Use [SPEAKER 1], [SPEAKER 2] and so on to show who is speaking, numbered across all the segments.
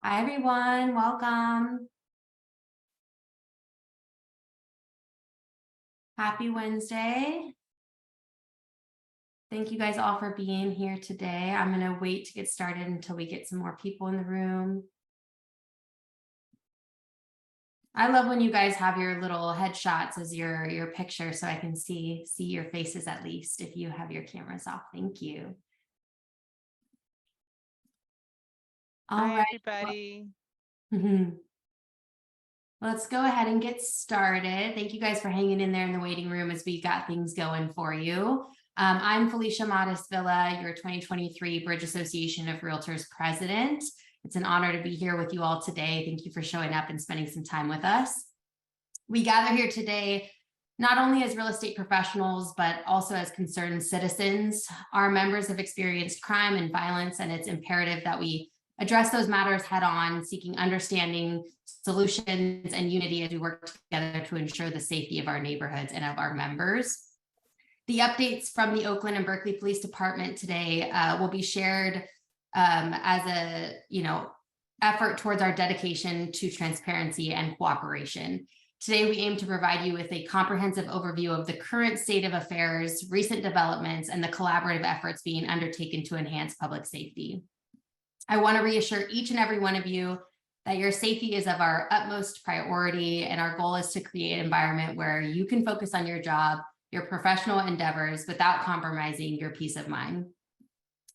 [SPEAKER 1] Hi, everyone. Welcome. Happy Wednesday. Thank you guys all for being here today. I'm going to wait to get started until we get some more people in the room. I love when you guys have your little headshots as your picture so I can see your faces at least if you have your cameras off. Thank you. All
[SPEAKER 2] Hi,
[SPEAKER 1] right.
[SPEAKER 2] everybody.
[SPEAKER 1] Let's go ahead and get started. Thank you guys for hanging in there in the waiting room as we got things going for you. I'm Felicia Modest-Villa, your 2023 Bridge Association of Realtors president. It's an honor to be here with you all today. Thank you for showing up and spending some time with us. We gather here today not only as real estate professionals, but also as concerned citizens. Our members have experienced crime and violence, and it's imperative that we address those matters head on, seeking understanding, solutions, and unity as we work together to ensure the safety of our neighborhoods and of our members. The updates from the Oakland and Berkeley Police Department today will be shared as a effort towards our dedication to transparency and cooperation. Today, we aim to provide you with a comprehensive overview of the current state of affairs, recent developments, and the collaborative efforts being undertaken to enhance public safety. I want to reassure each and every one of you that your safety is of our utmost priority, and our goal is to create an environment where you can focus on your job, your professional endeavors, without compromising your peace of mind.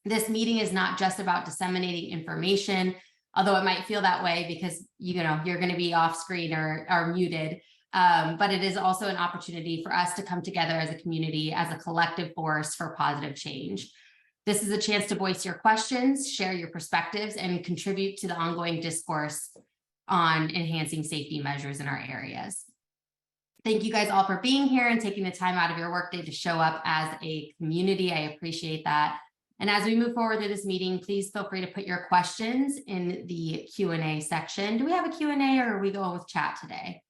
[SPEAKER 1] This meeting is not just about disseminating information, although it might feel that way because you're going to be off screen or muted. But it is also an opportunity for us to come together as a community, as a collective force for positive change. This is a chance to voice your questions, share your perspectives, and contribute to the ongoing discourse on enhancing safety measures in our areas. Thank you guys all for being here and taking the time out of your workday to show up as a community. I appreciate that. And as we move forward through this meeting, please feel free to put your questions in the Q&A section. Do we have a Q&A, or are we going with chat today?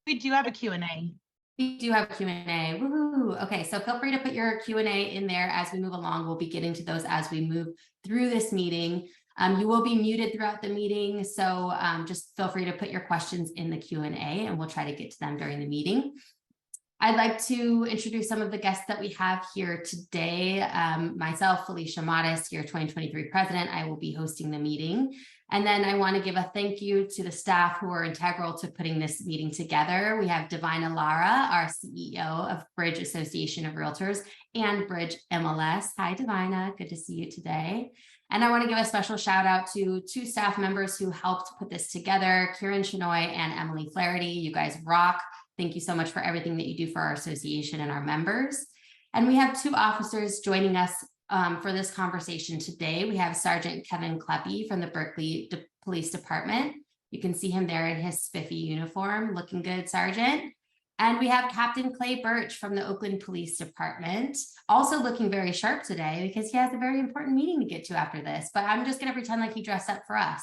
[SPEAKER 2] We do have a Q&A.
[SPEAKER 1] We do have a Q&A. Woohoo. Okay, so feel free to put your Q&A in there as we move along. We'll be getting to those as we move through this meeting. You will be muted throughout the meeting, so just feel free to put your questions in the Q&A, and we'll try to get to them during the meeting. I'd like to introduce some of the guests that we have here today. Myself, Felicia Modest, your 2023 president. I will be hosting the meeting. And then I want to give a thank you to the staff who are integral to putting this meeting together. We have Divina Lara, our CEO of Bridge Association of Realtors and Bridge MLS. Hi, Divina. Good to see you today. And I want to give a special shout out to two staff members who helped put this together, Kieran Shenoy and Emily Flaherty. You guys rock. Thank you so much for everything that you do for our association and our members. And we have two officers joining us for this conversation today. We have Sergeant Kevin Kleppe from the Berkeley Police Department. You can see him there in his spiffy uniform, looking good, Sergeant. And we have Captain Clay Birch from the Oakland Police Department, also looking very sharp today because he has a very important meeting to get to after this, but I'm just going to pretend like he dressed up for us.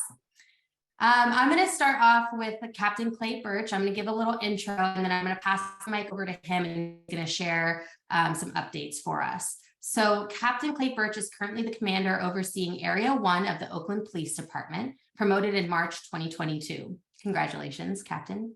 [SPEAKER 1] I'm going to start off with Captain Clay Birch. I'm going to give a little intro, and then I'm going to pass the mic over to him, and he's going to share some updates for us. So Captain Clay Birch is currently the commander overseeing Area 1 of the Oakland Police Department, promoted in March 2022. Congratulations, Captain.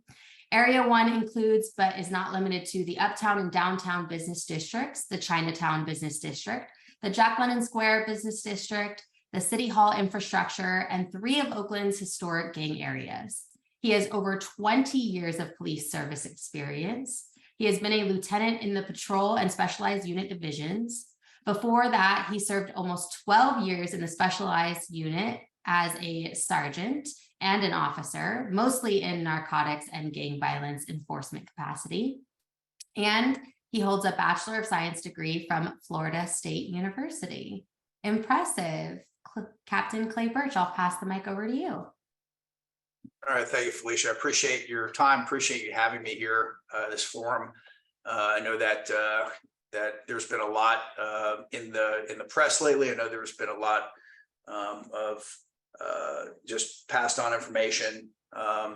[SPEAKER 1] Area 1 includes, but is not limited to, the Uptown and Downtown Business Districts, the Chinatown Business District, the Jack London Square Business District, the City Hall infrastructure, and 3 of Oakland's historic gang areas. He has over 20 years of police service experience. He has been a lieutenant in the patrol and specialized unit divisions. Before that, he served almost 12 years in the specialized unit as a sergeant and an officer, mostly in narcotics and gang violence enforcement capacity. And he holds a Bachelor of Science degree from Florida State University. Impressive. Captain Clay Birch, I'll pass the mic over to you.
[SPEAKER 3] All right, thank you, Felicia. I appreciate your time. Appreciate you having me here, this forum. I know that there's been a lot in the press lately. I know there's been a lot of just passed on information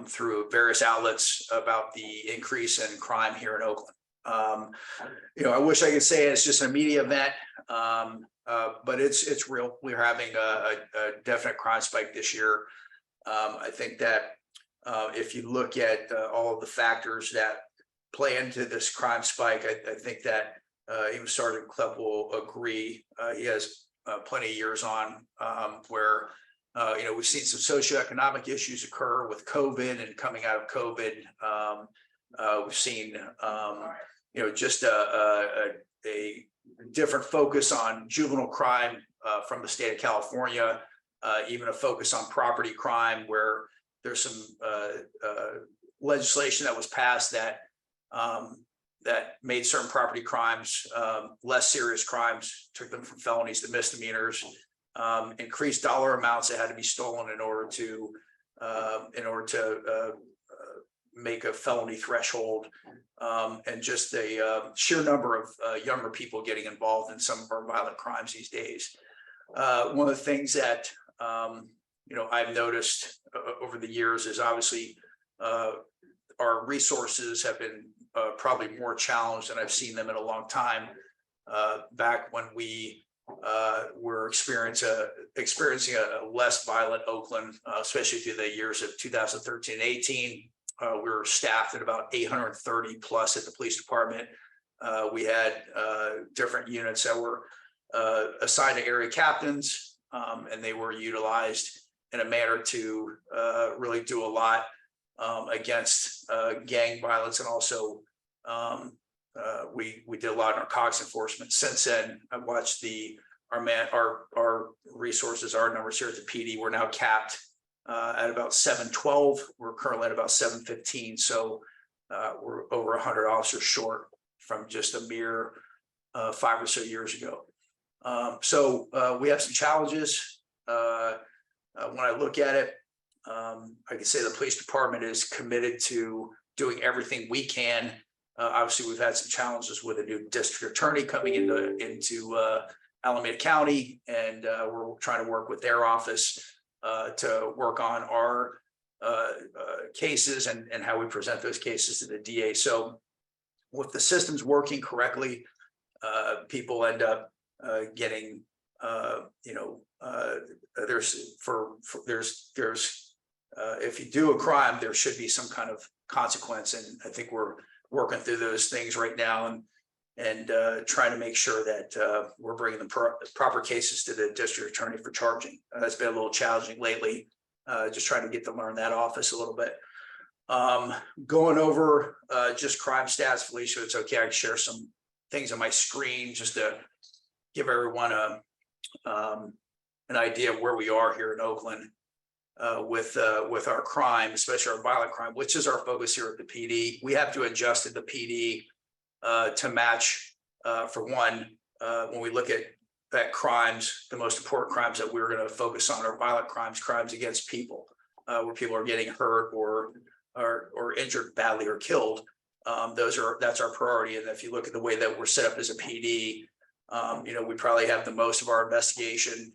[SPEAKER 3] through various outlets about the increase in crime here in Oakland. I wish I could say it's just an immediate event, but it's real. We're having a definite crime spike this year. I think that if you look at all of the factors that play into this crime spike, I think that even Sergeant Klepp will agree. He has plenty of years on where we've seen some socioeconomic issues occur with COVID and coming out of COVID. We've seen just a different focus on juvenile crime from the state of California, even a focus on property crime, where there's some legislation that was passed that made certain property crimes less serious crimes, took them from felonies to misdemeanors, increased dollar amounts that had to be stolen in order to make a felony threshold, and just a sheer number of younger people getting involved in some of our violent crimes these days. One of the things that I've noticed over the years is obviously our resources have been probably more challenged than I've seen them in a long time. Back when we were experiencing a less violent Oakland, especially through the years of 2013 and 18, we were staffed at about 830 plus at the police department. We had different units that were assigned to area captains, and they were utilized in a manner to really do a lot against gang violence, and also we did a lot of narcotics enforcement. Since then, I've watched our resources, our numbers here at the PD, we're now capped at about 712. We're currently at about 715, so we're over 100 officers short from just a mere 5 or so years ago. So we have some challenges. When I look at it, I can say the police department is committed to doing everything we can. Obviously, we've had some challenges with a new district attorney coming into Alameda County, and we're trying to work with their office to work on our cases and how we present those cases to the DA. So with the systems working correctly, people end up getting, if you do a crime, there should be some kind of consequence. And I think we're working through those things right now and trying to make sure that we're bringing the proper cases to the district attorney for charging. That's been a little challenging lately, just trying to get to learn that office a little bit. Going over just crime stats, Felicia, it's okay, I can share some things on my screen just to give everyone an idea of where we are here in Oakland with our crime, especially our violent crime, which is our focus here at the PD. We have to adjust at the PD to match, for one, when we look at crimes, the most important crimes that we're going to focus on are violent crimes, crimes against people, where people are getting hurt or injured badly or killed. That's our priority. And if you look at the way that we're set up as a PD, we probably have the most of our investigation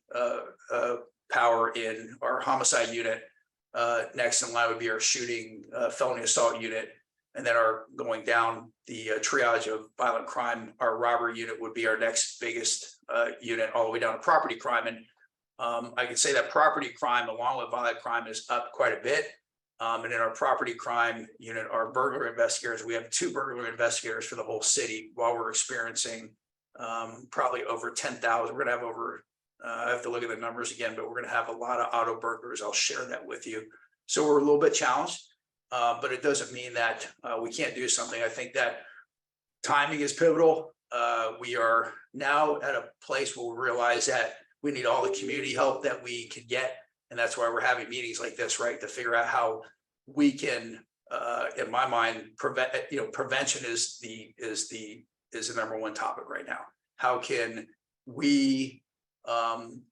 [SPEAKER 3] power in our homicide unit. Next in line would be our shooting felony assault unit. And then our going down the triage of violent crime, our robbery unit would be our next biggest unit, all the way down to property crime. And I can say that property crime, along with violent crime, is up quite a bit. And in our property crime unit, our burglary investigators, we have 2 burglary investigators for the whole city, while we're experiencing probably over 10,000. We're going to have over, I have to look at the numbers again, but we're going to have a lot of auto burglars. I'll share that with you. So we're a little bit challenged, but it doesn't mean that we can't do something. I think that timing is pivotal. We are now at a place where we realize that we need all the community help that we can get. And that's why we're having meetings like this, right? To figure out how we can, in my mind, prevention is the number one topic right now. How can we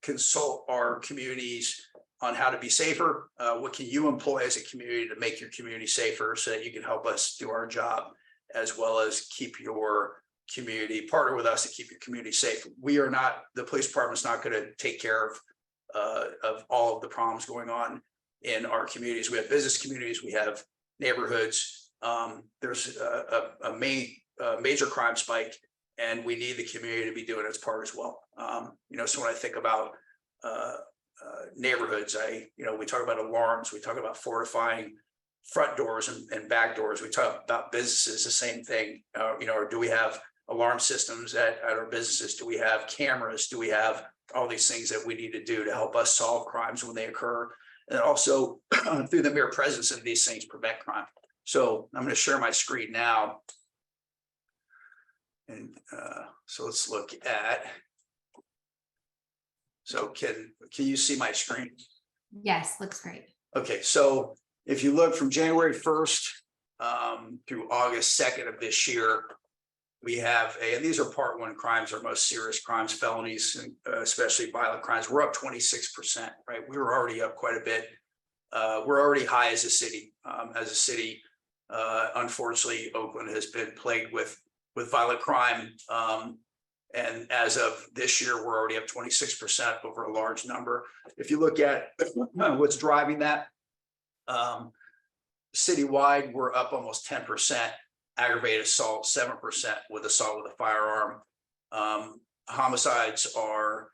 [SPEAKER 3] consult our communities on how to be safer? What can you employ as a community to make your community safer, so that you can help us do our job, as well as keep your community, partner with us to keep your community safe. We are not, the police department's not going to take care of all of the problems going on in our communities. We have business communities, we have neighborhoods. There's a major crime spike, and we need the community to be doing its part as well. So when I think about neighborhoods. We talk about alarms, we talk about fortifying front doors and back doors. We talk about businesses, the same thing. Or do we have alarm systems at our businesses? Do we have cameras? Do we have all these things that we need to do to help us solve crimes when they occur? And also through the mere presence of these things, prevent crime. So I'm going to share my screen now. And so let's look at, so can you see my screen?
[SPEAKER 1] Yes, looks great.
[SPEAKER 3] Okay, so if you look from January 1st through August 2nd of this year, we have and these are part one crimes, our most serious crimes, felonies, and especially violent crimes. We're up 26%, right? We were already up quite a bit. We're already high as a city. Unfortunately, Oakland has been plagued with violent crime. And as of this year, we're already up 26% over a large number. If you look at what's driving that, citywide, we're up almost 10%. Aggravated assault, 7% with assault with a firearm. Homicides are,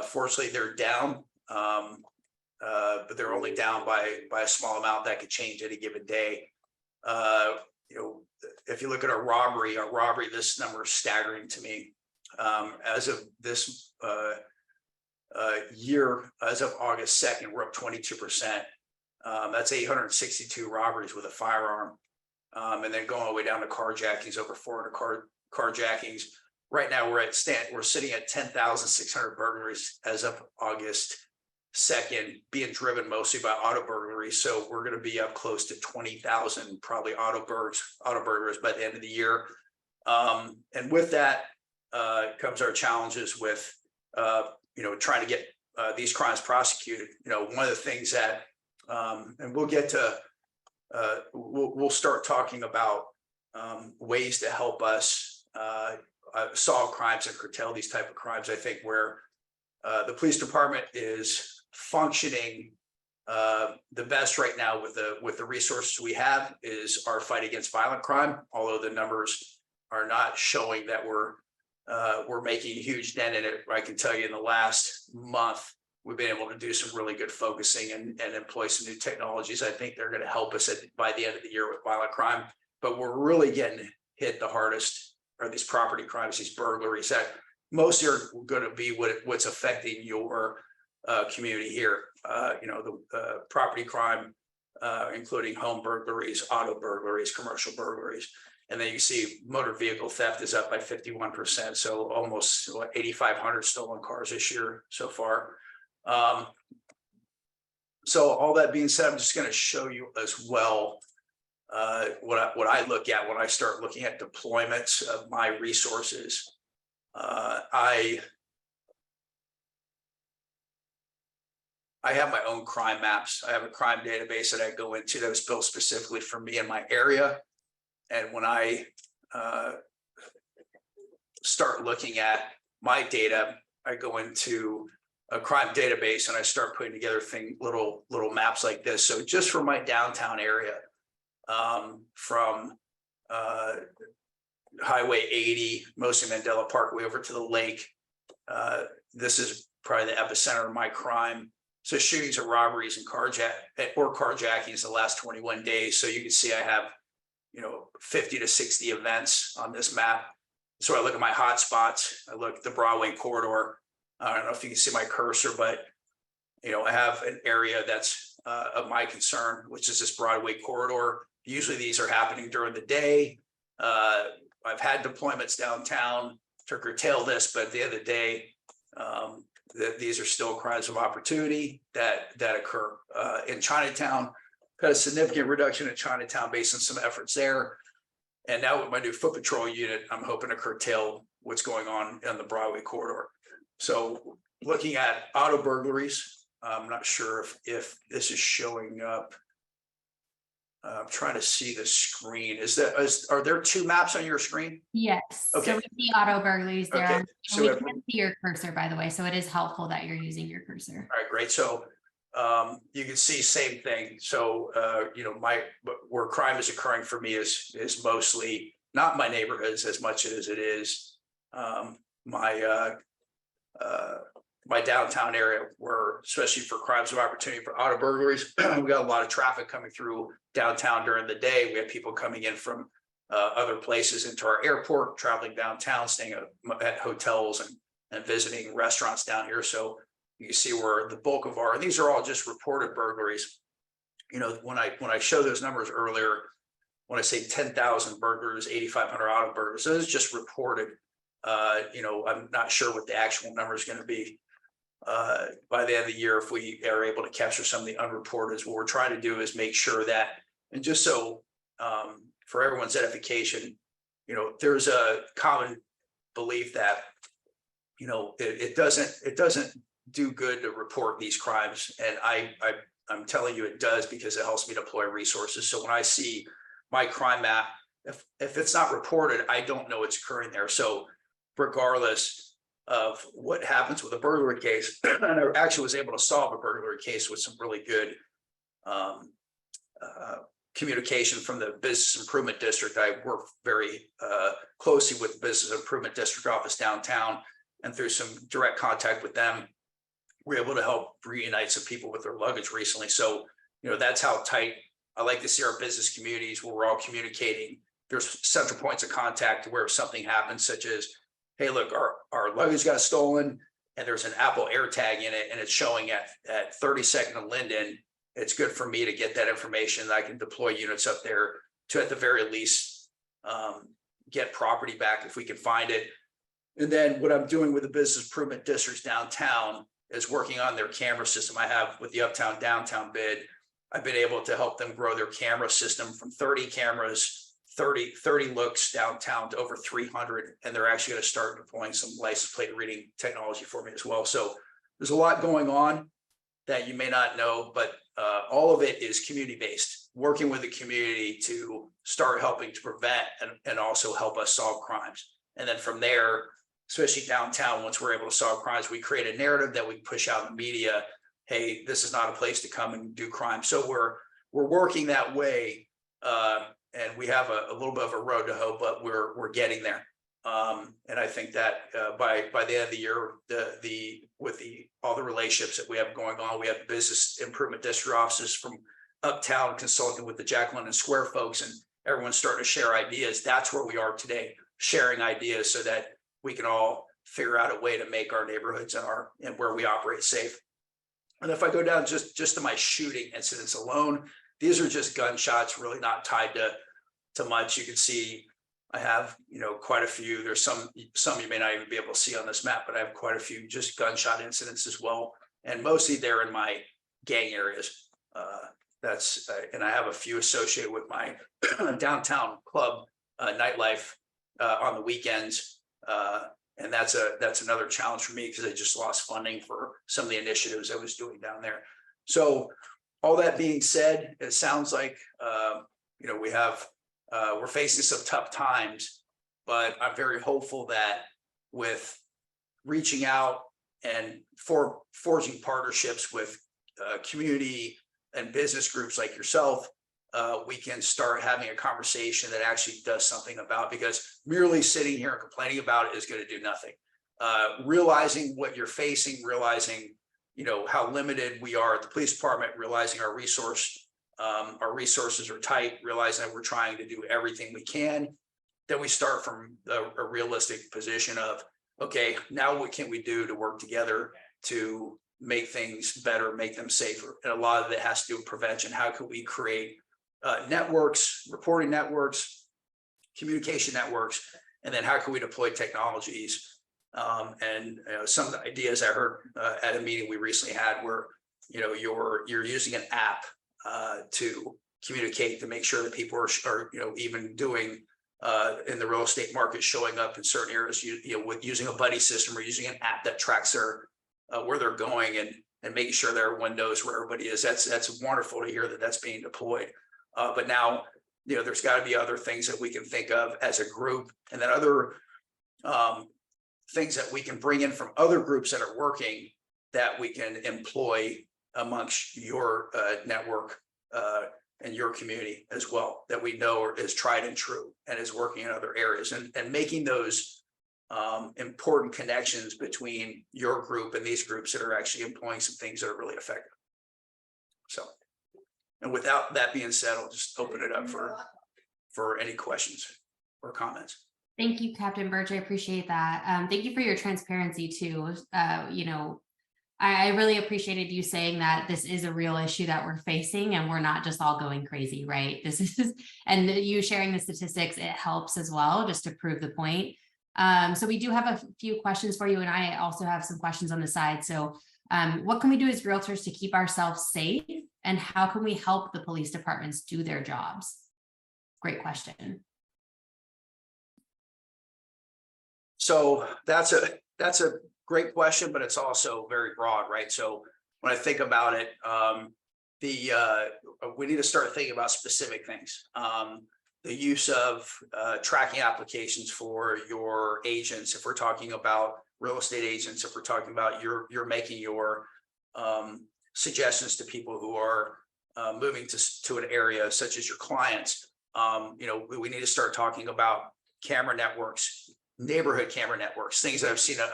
[SPEAKER 3] fortunately, they're down, but they're only down by a small amount. That could change any given day. If you look at our robbery, this number is staggering to me. As of this year, as of August 2nd, we're up 22%. That's 862 robberies with a firearm. And then going all the way down to carjackings, over 400 carjackings. Right now, we're sitting at 10,600 burglaries as of August 2nd, being driven mostly by auto burglaries. So we're going to be up close to 20,000 probably auto burglars by the end of the year. And with that comes our challenges with trying to get these crimes prosecuted. One of the things that and we'll get to. We'll start talking about ways to help us solve crimes and curtail these type of crimes. I think where the police department is functioning the best right now with the resources we have is our fight against violent crime. Although the numbers are not showing that we're making a huge dent in it. I can tell you in the last month, we've been able to do some really good focusing and employ some new technologies. I think they're going to help us by the end of the year with violent crime. But we're really getting hit the hardest are these property crimes, these burglaries that mostly are going to be what's affecting your community here. The property crime, including home burglaries, auto burglaries, commercial burglaries. And then you see motor vehicle theft is up by 51%. So almost 8,500 stolen cars this year so far. So all that being said, I'm just going to show you as well what I look at when I start looking at deployments of my resources. I have my own crime maps. I have a crime database that I go into that was built specifically for me in my area. And when I start looking at my data, I go into a crime database and I start putting together little maps like this. So just for my downtown area, from Highway 80, mostly Mandela Parkway over to the lake. This is probably the epicenter of my crime. So shootings and robberies and carjackings the last 21 days. So you can see I have 50 to 60 events on this map. So I look at my hot spots. I look at the Broadway corridor. I don't know if you can see my cursor, but I have an area that's of my concern, which is this Broadway corridor. Usually these are happening during the day. I've had deployments downtown to curtail this, but at the end of the day, these are still crimes of opportunity that occur in Chinatown. Got a significant reduction in Chinatown based on some efforts there. And now with my new foot patrol unit, I'm hoping to curtail what's going on in the Broadway corridor. So looking at auto burglaries, I'm not sure if this is showing up. I'm trying to see the screen. Are there two maps on your screen?
[SPEAKER 1] Yes.
[SPEAKER 3] Okay.
[SPEAKER 1] So we see auto burglaries there.
[SPEAKER 3] Okay.
[SPEAKER 1] And
[SPEAKER 3] So
[SPEAKER 1] we can see your cursor, by the way. So it is helpful that you're using your cursor.
[SPEAKER 3] All right, great. So you can see same thing. So where crime is occurring for me is mostly not my neighborhoods as much as it is my my downtown area, where especially for crimes of opportunity for auto burglaries, we got a lot of traffic coming through downtown during the day. We have people coming in from other places into our airport, traveling downtown, staying at hotels and visiting restaurants down here. So you can see where the bulk of our, and these are all just reported burglaries. You know, when I show those numbers earlier, when I say 10,000 burglars, 8,500 auto burglars, those just reported. You know, I'm not sure what the actual number is going to be by the end of the year if we are able to capture some of the unreported. What we're trying to do is make sure that, and just so for everyone's edification, you know, there's a common belief that, you know, it doesn't do good to report these crimes, and I'm telling you it does, because it helps me deploy resources. So when I see my crime map, if it's not reported, I don't know it's occurring there. So regardless of what happens with a burglary case, and I actually was able to solve a burglary case with some really good communication from the Business Improvement District. I work very closely with the Business Improvement District office downtown, and through some direct contact with them, we're able to help reunite some people with their luggage recently. So, you know, that's how tight I like to see our business communities, where we're all communicating. There's central points of contact where if something happens, such as, hey, look, our luggage got stolen and there's an Apple AirTag in it and it's showing at 32nd and Linden. It's good for me to get that information. I can deploy units up there to, at the very least, get property back if we can find it. And then what I'm doing with the business improvement districts downtown is working on their camera system. I have, with the uptown downtown bid, I've been able to help them grow their camera system from 30 cameras, 30 looks downtown to over 300. And they're actually going to start deploying some license plate reading technology for me as well. So there's a lot going on that you may not know, but all of it is community-based, working with the community to start helping to prevent and also help us solve crimes. And then from there, especially downtown, once we're able to solve crimes, we create a narrative that we push out in the media. Hey, this is not a place to come and do crime. So we're working that way, and we have a little bit of a road to hoe, but we're getting there. And I think that by the end of the year, with all the relationships that we have going on, we have business improvement district offices from uptown consulting with the Jack London Square folks, and everyone's starting to share ideas. That's where we are today, sharing ideas so that we can all figure out a way to make our neighborhoods and where we operate safe. And if I go down just to my shooting incidents alone, these are just gunshots, really not tied to much. You can see I have, quite a few. There's some you may not even be able to see on this map, but I have quite a few just gunshot incidents as well. And mostly they're in my gang areas. And I have a few associated with my downtown club nightlife on the weekends. And that's another challenge for me, because I just lost funding for some of the initiatives I was doing down there. So all that being said, it sounds like, we're facing some tough times, but I'm very hopeful that with reaching out and forging partnerships with community and business groups like yourself, we can start having a conversation that actually does something about, because merely sitting here and complaining about it is going to do nothing. Realizing what you're facing, realizing, how limited we are at the police department, realizing our resources are tight, realizing that we're trying to do everything we can. Then we start from a realistic position of, okay, now what can we do to work together to make things better, make them safer? And a lot of it has to do with prevention. How can we create networks, reporting networks, communication networks, and then how can we deploy technologies? And some of the ideas I heard at a meeting we recently had, where you're using an app to communicate, to make sure that people are even doing in the real estate market, showing up in certain areas, with using a buddy system or using an app that tracks their where they're going and making sure there are windows where everybody is. That's wonderful to hear that that's being deployed. But now, there's got to be other things that we can think of as a group, and then other things that we can bring in from other groups that are working that we can employ amongst your network and your community as well, that we know is tried and true and is working in other areas, and making those important connections between your group and these groups that are actually employing some things that are really effective. So, and without that being said, I'll just open it up for any questions or comments.
[SPEAKER 1] Thank you, Captain Birch. I appreciate that. Thank you for your transparency too. You know, I really appreciated you saying that this is a real issue that we're facing and we're not just all going crazy, right? This is, and you sharing the statistics, it helps as well, just to prove the point. So we do have a few questions for you, and I also have some questions on the side. So what can we do as realtors to keep ourselves safe, and how can we help the police departments do their jobs? Great question.
[SPEAKER 3] So that's a great question, but it's also very broad, right? So when I think about it, we need to start thinking about specific things. The use of tracking applications for your agents, if we're talking about real estate agents, if we're talking about you're making your suggestions to people who are moving to an area such as your clients. You know, we need to start talking about camera networks, neighborhood camera networks, things that I've seen in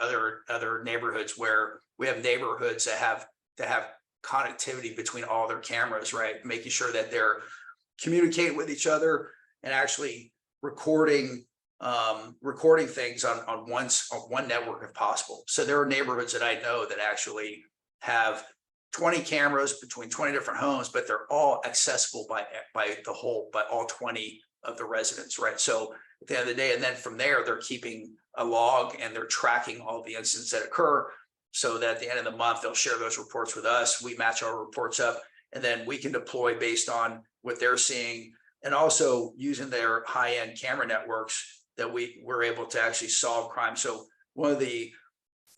[SPEAKER 3] other neighborhoods where we have neighborhoods that have connectivity between all their cameras, right? Making sure that they're communicating with each other and actually recording things on one network if possible. So there are neighborhoods that I know that actually have 20 cameras between 20 different homes, but they're all accessible by all 20 of the residents, right? So at the end of the day, and then from there, they're keeping a log and they're tracking all the incidents that occur, so that at the end of the month, they'll share those reports with us. We match our reports up, and then we can deploy based on what they're seeing, and also using their high-end camera networks that we're able to actually solve crime. So one of the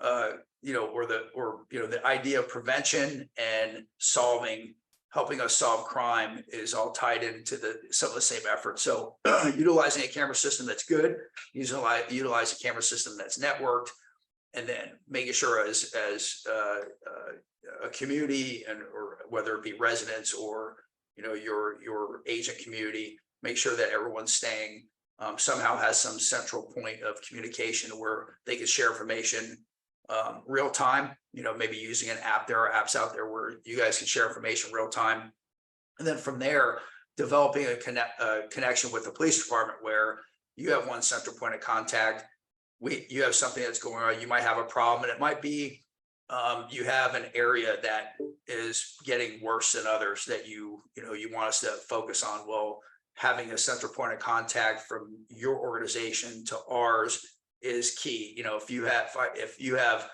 [SPEAKER 3] the idea of prevention and helping us solve crime is all tied into some of the same efforts. So utilizing a camera system that's good, utilize a camera system that's networked, and then making sure as a community, or whether it be residents or your agent community, make sure that everyone's staying somehow has some central point of communication where they can share information real time, maybe using an app. There are apps out there where you guys can share information real time. And then from there, developing a connection with the police department where you have one central point of contact. You have something that's going on, you might have a problem, and it might be you have an area that is getting worse than others that you want us to focus on. Well, having a central point of contact from your organization to ours is key. If you have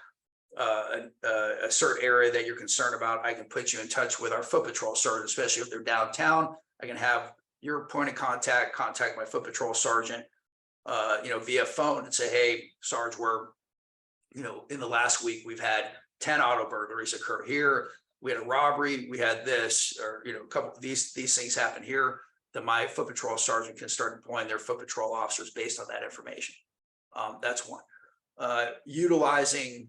[SPEAKER 3] a certain area that you're concerned about, I can put you in touch with our foot patrol sergeant, especially if they're downtown. I can have your point of contact my foot patrol sergeant, via phone, and say, hey, Sarge, we're, in the last week, we've had 10 auto burglaries occur here. We had a robbery, we had this, or, a couple of these things happen here. Then my foot patrol sergeant can start deploying their foot patrol officers based on that information. That's one. Utilizing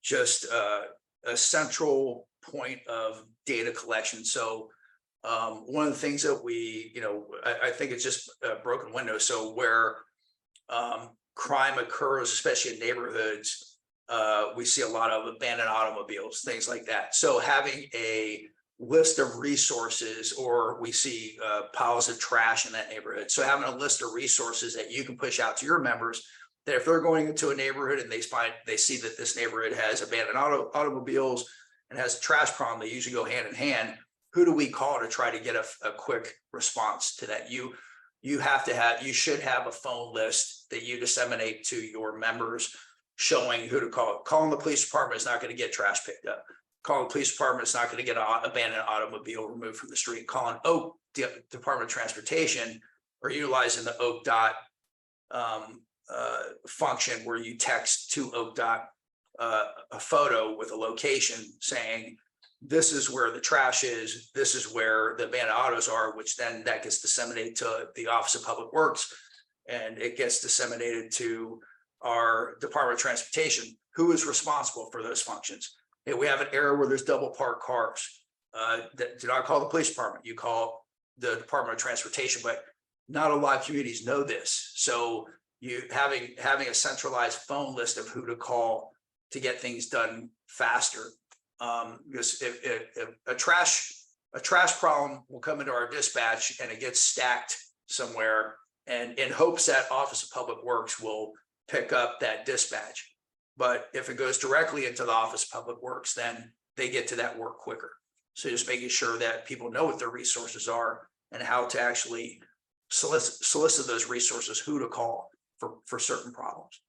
[SPEAKER 3] just a central point of data collection. So one of the things that we, I think it's just a broken window. So where crime occurs, especially in neighborhoods, we see a lot of abandoned automobiles, things like that. So having a list of resources, or we see piles of trash in that neighborhood. So having a list of resources that you can push out to your members, that if they're going into a neighborhood and they see that this neighborhood has abandoned automobiles and has a trash problem, they usually go hand in hand. Who do we call to try to get a quick response to that? You should have a phone list that you disseminate to your members showing who to call. Calling the police department is not going to get trash picked up. Calling the police department is not going to get an abandoned automobile removed from the street. Calling Oak Department of Transportation, or utilizing the Oak Dot function where you text to Oak Dot a photo with a location saying, this is where the trash is, this is where the abandoned autos are, which then that gets disseminated to the Office of Public Works, and it gets disseminated to our Department of Transportation, who is responsible for those functions. If we have an area where there's double parked cars, that do not call the police department, you call the Department of Transportation. But not a lot of communities know this. So you having a centralized phone list of who to call to get things done faster. Because if a trash problem will come into our dispatch and it gets stacked somewhere, and in hopes that Office of Public Works will pick up that dispatch. But if it goes directly into the Office of Public Works, then they get to that work quicker. So just making sure that people know what their resources are and how to actually solicit those resources, who to call for certain problems.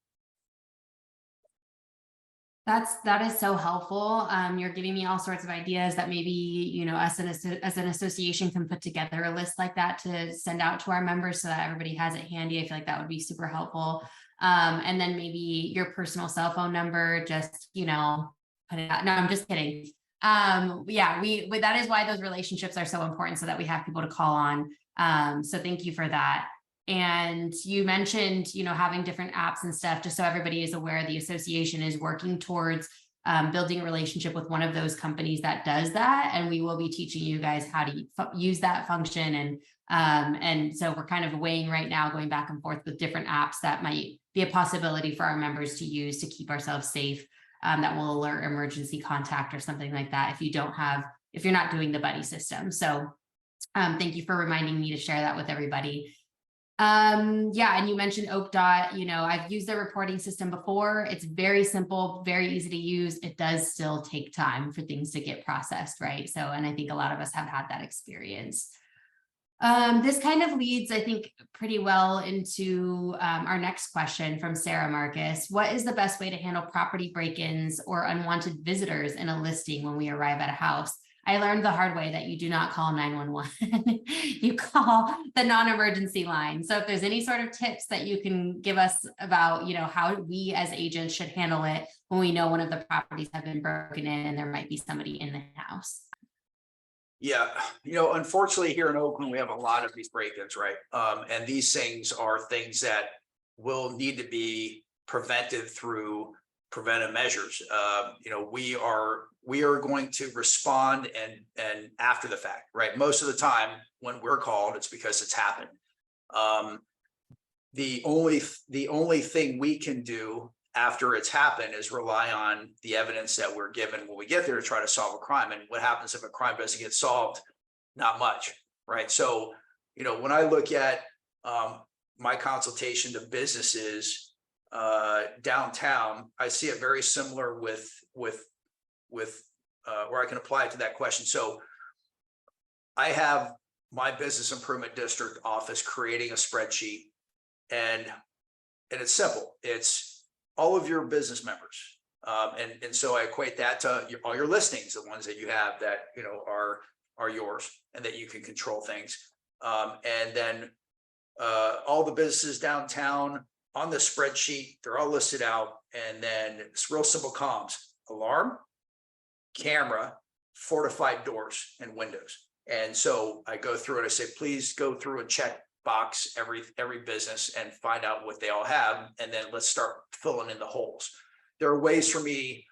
[SPEAKER 1] That is so helpful. You're giving me all sorts of ideas that maybe, you know, us as an association can put together a list like that to send out to our members so that everybody has it handy. I feel like that would be super helpful. And then maybe your personal cell phone number, just, you know, put it out. No, I'm just kidding. Yeah, that is why those relationships are so important, so that we have people to call on. So thank you for that. And you mentioned, you know, having different apps and stuff, just so everybody is aware, the association is working towards building a relationship with one of those companies that does that. And we will be teaching you guys how to use that function. And so we're kind of weighing right now, going back and forth with different apps that might be a possibility for our members to use to keep ourselves safe, that will alert emergency contact or something like that if you're not doing the buddy system. So thank you for reminding me to share that with everybody. Yeah, and you mentioned OakDot. You know, I've used their reporting system before. It's very simple, very easy to use. It does still take time for things to get processed, right? So, and I think a lot of us have had that experience. This kind of leads, I think, pretty well into our next question from Sarah Marcus. What is the best way to handle property break-ins or unwanted visitors in a listing when we arrive at a house? I learned the hard way that you do not call 911. You call the non-emergency line. So if there's any sort of tips that you can give us about, you know, how we as agents should handle it when we know one of the properties have been broken in and there might be somebody in the house.
[SPEAKER 3] Yeah, you know, unfortunately here in Oakland, we have a lot of these break-ins, right? And these things are things that will need to be prevented through preventive measures. You know, we are going to respond and after the fact, right? Most of the time when we're called, it's because it's happened. The only thing we can do after it's happened is rely on the evidence that we're given when we get there to try to solve a crime. And what happens if a crime doesn't get solved? Not much, right? So, you know, when I look at my consultation to businesses downtown, I see it very similar with where I can apply it to that question. So I have my business improvement district office creating a spreadsheet, and it's simple. It's all of your business members. And so I equate that to all your listings, the ones that you have that, you know, are yours and that you can control things. And then all the businesses downtown on the spreadsheet, they're all listed out. And then it's real simple columns: alarm, camera, fortified doors and windows. And so I go through and I say, please go through and check box every business and find out what they all have, and then let's start filling in the holes. There are ways for me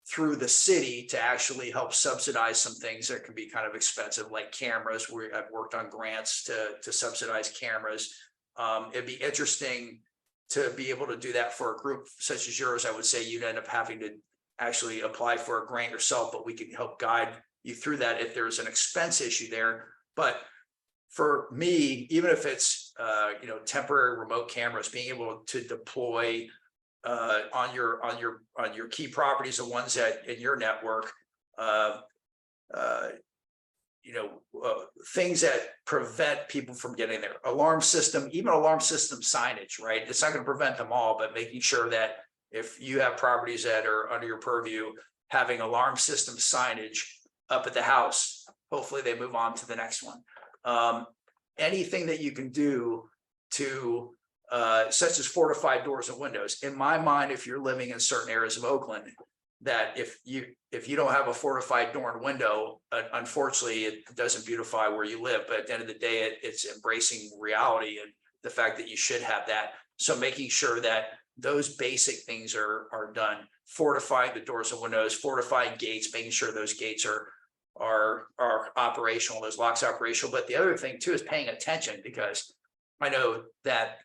[SPEAKER 3] through the city to actually help subsidize some things that can be kind of expensive, like cameras, where I've worked on grants to subsidize cameras. It'd be interesting to be able to do that for a group such as yours. I would say you'd end up having to actually apply for a grant yourself, but we can help guide you through that if there's an expense issue there. But for me, even if it's you know, temporary remote cameras, being able to deploy on your key properties, the ones that in your network, you know, things that prevent people from getting there. Alarm system, even alarm system signage, right? It's not going to prevent them all, but making sure that if you have properties that are under your purview, having alarm system signage up at the house, hopefully they move on to the next one. Anything that you can do to such as fortified doors and windows. In my mind, if you're living in certain areas of Oakland, that if you don't have a fortified door and window, unfortunately, it doesn't beautify where you live. But at the end of the day, it's embracing reality and the fact that you should have that. So making sure that those basic things are done, fortifying the doors and windows, fortifying gates, making sure those gates are are operational, those locks operational. But the other thing too is paying attention, because I know that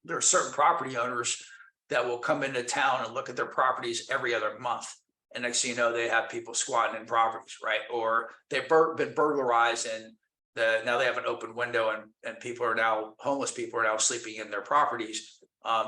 [SPEAKER 3] there are certain property owners that will come into town and look at their properties every other month. And next thing you know, they have people squatting in properties, right? Or they've been burglarized and now they have an open window, and people are now, homeless people are now sleeping in their properties.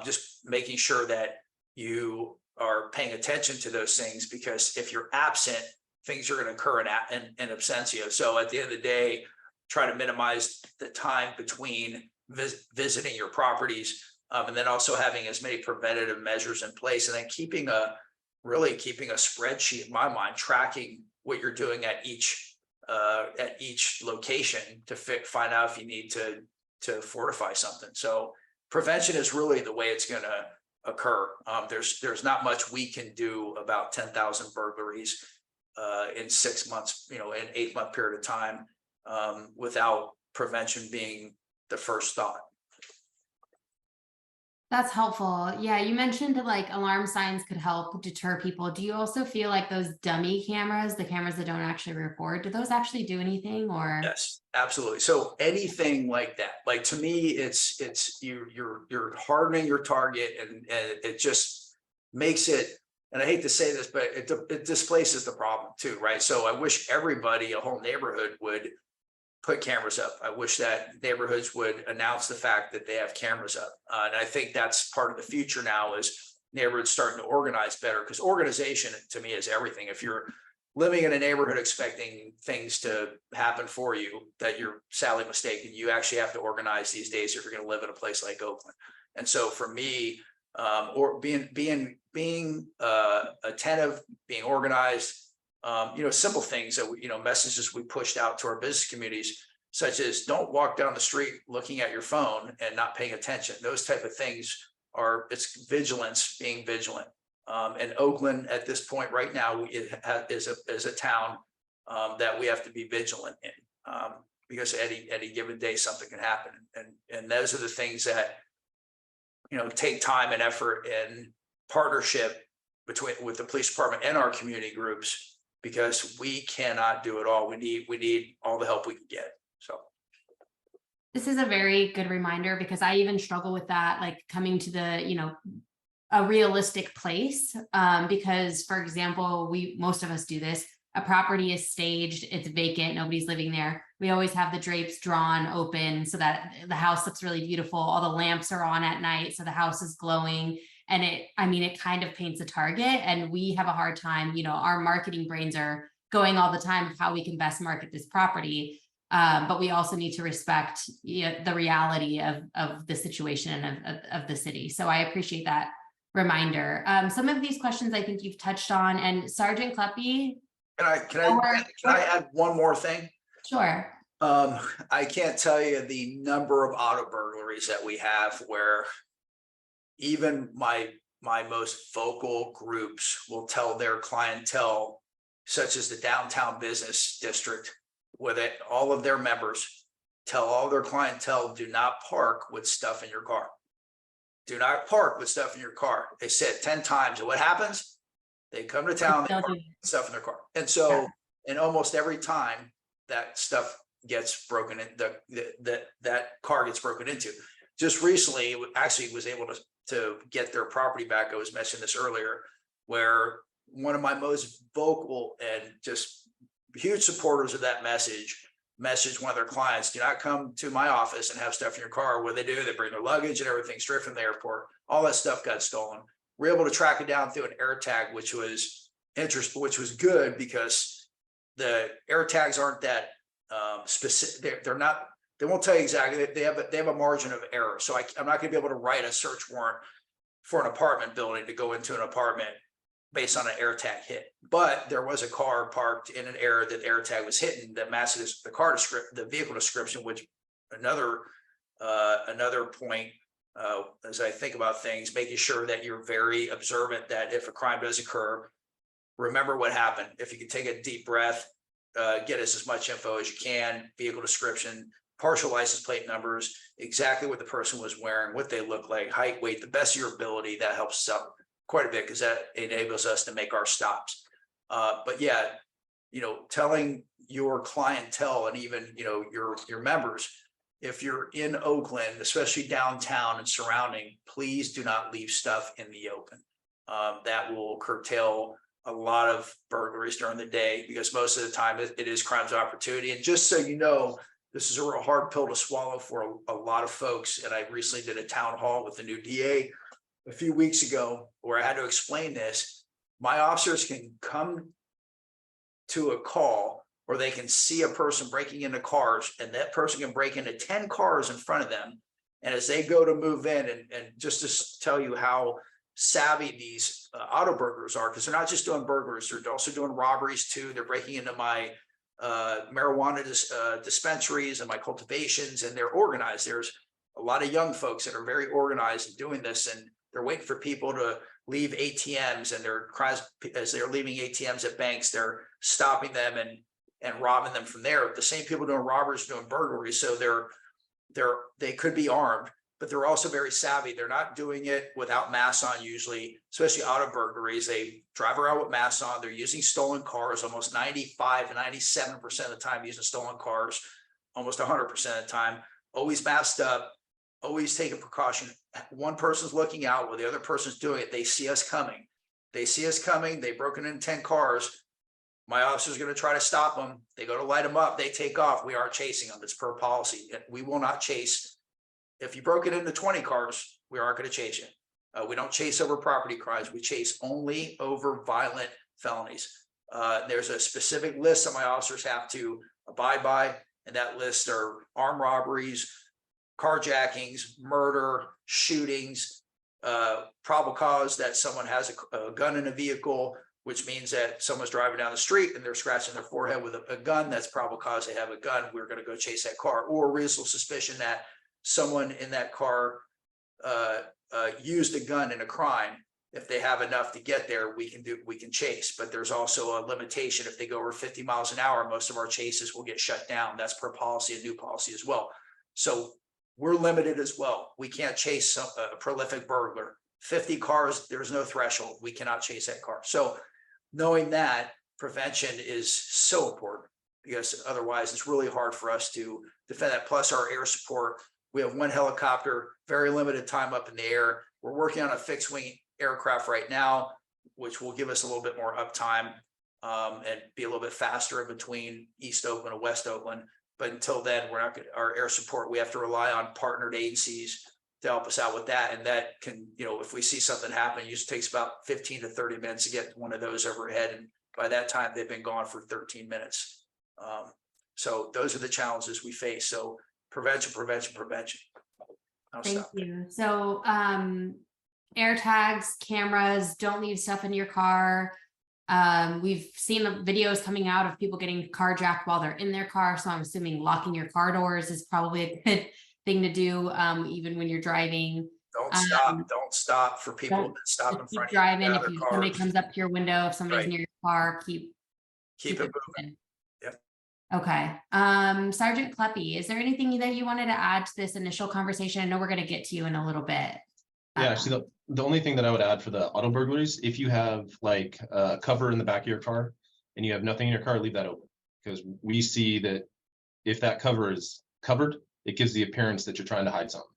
[SPEAKER 3] Just making sure that you are paying attention to those things, because if you're absent, things are going to occur in absentia. So at the end of the day, try to minimize the time between visiting your properties, and then also having as many preventative measures in place, and then keeping a spreadsheet, in my mind, tracking what you're doing at each location to find out if you need to fortify something. So prevention is really the way it's going to occur. There's not much we can do about 10,000 burglaries in 6 months, in 8-month period of time, without prevention being the first thought.
[SPEAKER 1] That's helpful. Yeah, you mentioned like alarm signs could help deter people. Do you also feel like those dummy cameras, the cameras that don't actually record, do those actually do anything? Or
[SPEAKER 3] Yes, absolutely. So anything like that, like to me, it's you're hardening your target, and it just makes it. And I hate to say this, but it displaces the problem too, right? So I wish everybody, a whole neighborhood, would put cameras up. I wish that neighborhoods would announce the fact that they have cameras up. And I think that's part of the future now, is neighborhoods starting to organize better, because organization to me is everything. If you're living in a neighborhood expecting things to happen for you, that you're sadly mistaken. You actually have to organize these days if you're going to live in a place like Oakland. And so for me, or being attentive, being organized, simple things that messages we pushed out to our business communities, such as don't walk down the street looking at your phone and not paying attention. Those type of things it's vigilance, being vigilant. And Oakland at this point right now is a town that we have to be vigilant in, because any given day something can happen. And those are the things that take time and effort and partnership with the police department and our community groups, because we cannot do it all. We need all the help we can get. So
[SPEAKER 1] this is a very good reminder, because I even struggle with that, like coming to the, a realistic place. Because for example, most of us do this. A property is staged, it's vacant, nobody's living there. We always have the drapes drawn open so that the house looks really beautiful. All the lamps are on at night, so the house is glowing. And it kind of paints a target, and we have a hard time, our marketing brains are going all the time of how we can best market this property. But we also need to respect the reality of the situation and of the city. So I appreciate that reminder. Some of these questions I think you've touched on, and Sergeant Kleppe.
[SPEAKER 3] Can I add one more thing?
[SPEAKER 1] Sure.
[SPEAKER 3] I can't tell you the number of auto burglaries that we have where even my most vocal groups will tell their clientele, such as the downtown business district, where all of their members tell all their clientele, do not park with stuff in your car. Do not park with stuff in your car. They said 10 times. And what happens? They come to town, they park stuff in their car. And so, and almost every time that stuff gets broken in, that car gets broken into. Just recently, actually was able to get their property back. I was mentioning this earlier, where one of my most vocal and just huge supporters of that messaged one of their clients, do not come to my office and have stuff in your car. What they do, they bring their luggage and everything straight from the airport. All that stuff got stolen. We're able to track it down through an air tag, which was good, because the air tags aren't that specific. They're not. They won't tell you exactly. They have a margin of error. So I'm not going to be able to write a search warrant for an apartment building to go into an apartment based on an air tag hit. But there was a car parked in an area that the air tag was hitting that matched the vehicle description, which another point, as I think about things, making sure that you're very observant, that if a crime does occur, remember what happened. If you can take a deep breath, get us as much info as you can, vehicle description, partial license plate numbers, exactly what the person was wearing, what they look like, height, weight, the best of your ability. That helps us out quite a bit, because that enables us to make our stops. But yeah, telling your clientele and even, your members, if you're in Oakland, especially downtown and surrounding, please do not leave stuff in the open. That will curtail a lot of burglaries during the day, because most of the time it is crimes of opportunity. And just so you know, this is a real hard pill to swallow for a lot of folks. And I recently did a town hall with the new DA a few weeks ago where I had to explain this. My officers can come to a call or they can see a person breaking into cars, and that person can break into 10 cars in front of them. And as they go to move in, and just to tell you how savvy these auto burglars are, because they're not just doing burglaries, they're also doing robberies too. They're breaking into my marijuana dispensaries and my cultivations, and they're organized. There's a lot of young folks that are very organized in doing this, and they're waiting for people to leave ATMs, and as they're leaving ATMs at banks, they're stopping them and robbing them from there. The same people doing robberies doing burglaries, so they could be armed, but they're also very savvy. They're not doing it without masks on usually, especially auto burglaries. They drive around with masks on. They're using stolen cars almost 95 to 97% of the time, using stolen cars, almost 100% of the time, always masked up, always taking precaution. One person's looking out while the other person's doing it. They see us coming. They've broken in 10 cars. My officer's going to try to stop them. They go to light them up. They take off. We aren't chasing them. It's per policy. We will not chase. If you broke it into 20 cars, we aren't going to chase you. We don't chase over property crimes. We chase only over violent felonies. There's a specific list that my officers have to abide by, and that list are armed robberies, carjackings, murder, shootings, probable cause that someone has a gun in a vehicle, which means that someone's driving down the street and they're scratching their forehead with a gun. That's probable cause they have a gun. We're going to go chase that car. Or reasonable suspicion that someone in that car used a gun in a crime. If they have enough to get there, we can chase. But there's also a limitation. If they go over 50 miles an hour, most of our chases will get shut down. That's per policy, a new policy as well. So we're limited as well. We can't chase a prolific burglar. 50 cars, there's no threshold. We cannot chase that car. So knowing that, prevention is so important, because otherwise it's really hard for us to defend that. Plus our air support. We have one helicopter, very limited time up in the air. We're working on a fixed wing aircraft right now, which will give us a little bit more uptime and be a little bit faster in between East Oakland and West Oakland. But until then, we're not going to, our air support, we have to rely on partnered agencies to help us out with that. And that can, if we see something happen, it usually takes about 15 to 30 minutes to get one of those overhead. And by that time, they've been gone for 13 minutes. So those are the challenges we face. So prevention.
[SPEAKER 1] Thank you. So air tags, cameras, don't leave stuff in your car. We've seen the videos coming out of people getting carjacked while they're in their car. So I'm assuming locking your car doors is probably a good thing to do, even when you're driving.
[SPEAKER 3] Don't stop for people that stop in front of you.
[SPEAKER 1] Driving. If somebody comes up to your window, if somebody's near your car, keep
[SPEAKER 3] it moving. Yep.
[SPEAKER 1] Okay. Sergeant Kleppe, is there anything that you wanted to add to this initial conversation? I know we're going to get to you in a little bit.
[SPEAKER 4] Yeah, actually, the only thing that I would add for the auto burglaries, if you have like a cover in the back of your car and you have nothing in your car, leave that open, because we see that if that cover is covered, it gives the appearance that you're trying to hide something.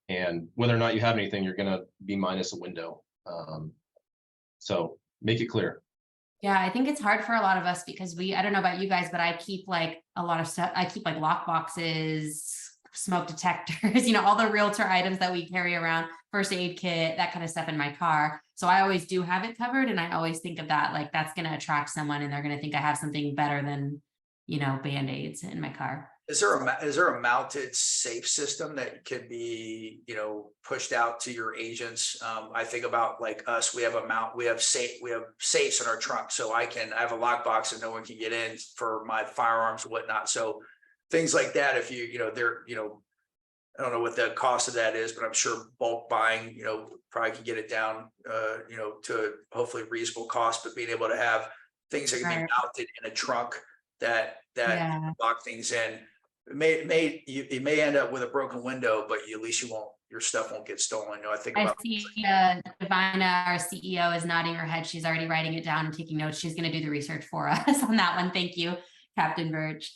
[SPEAKER 4] And whether or not you have anything, you're going to be minus a window. So make it clear.
[SPEAKER 1] Yeah, I think it's hard for a lot of us because I don't know about you guys, but I keep like a lot of stuff. I keep like lock boxes, smoke detectors, all the realtor items that we carry around, first aid kit, that kind of stuff in my car. So I always do have it covered. And I always think of that, like that's going to attract someone and they're going to think I have something better than, Band-Aids in my car.
[SPEAKER 3] Is there a mounted safe system that can be, pushed out to your agents? I think about like us, we have safes in our trunk. So I have a lockbox and no one can get in for my firearms and whatnot. So things like that, if I don't know what the cost of that is, but I'm sure bulk buying, probably can get it down, to hopefully reasonable cost, but being able to have things that can be mounted in a trunk that lock things in. You may end up with a broken window, but at least you your stuff won't get stolen. You know, I think
[SPEAKER 1] I
[SPEAKER 3] about
[SPEAKER 1] see Divina, our CEO, is nodding her head. She's already writing it down and taking notes. She's going to do the research for us on that one. Thank you, Captain Birch.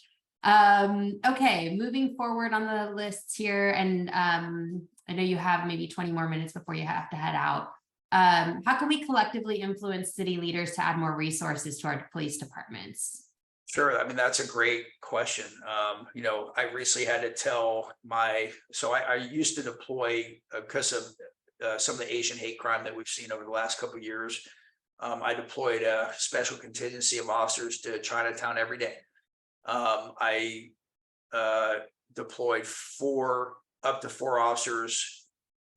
[SPEAKER 1] Okay, moving forward on the list here, and I know you have maybe 20 more minutes before you have to head out. How can we collectively influence city leaders to add more resources to our police departments?
[SPEAKER 3] Sure. I mean, that's a great question. You know, I recently had to tell I used to deploy because of some of the Asian hate crime that we've seen over the last couple of years. I deployed a special contingency of officers to Chinatown every day. I deployed up to four officers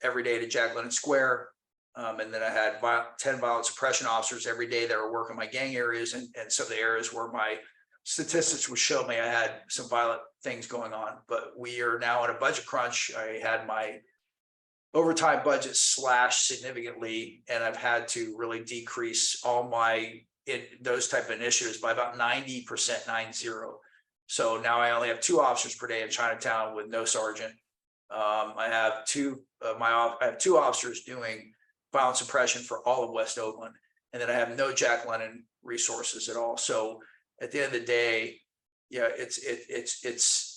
[SPEAKER 3] every day to Jack London Square. And then I had 10 violent suppression officers every day that were working my gang areas and some of the areas where my statistics would show me I had some violent things going on. But we are now in a budget crunch. I had my overtime budget slashed significantly, and I've had to really decrease all those type of initiatives by about 90%, 90. So now I only have 2 officers per day in Chinatown with no sergeant. I have 2 officers doing violent suppression for all of West Oakland, and then I have no Jack London resources at all. So at the end of the day, yeah,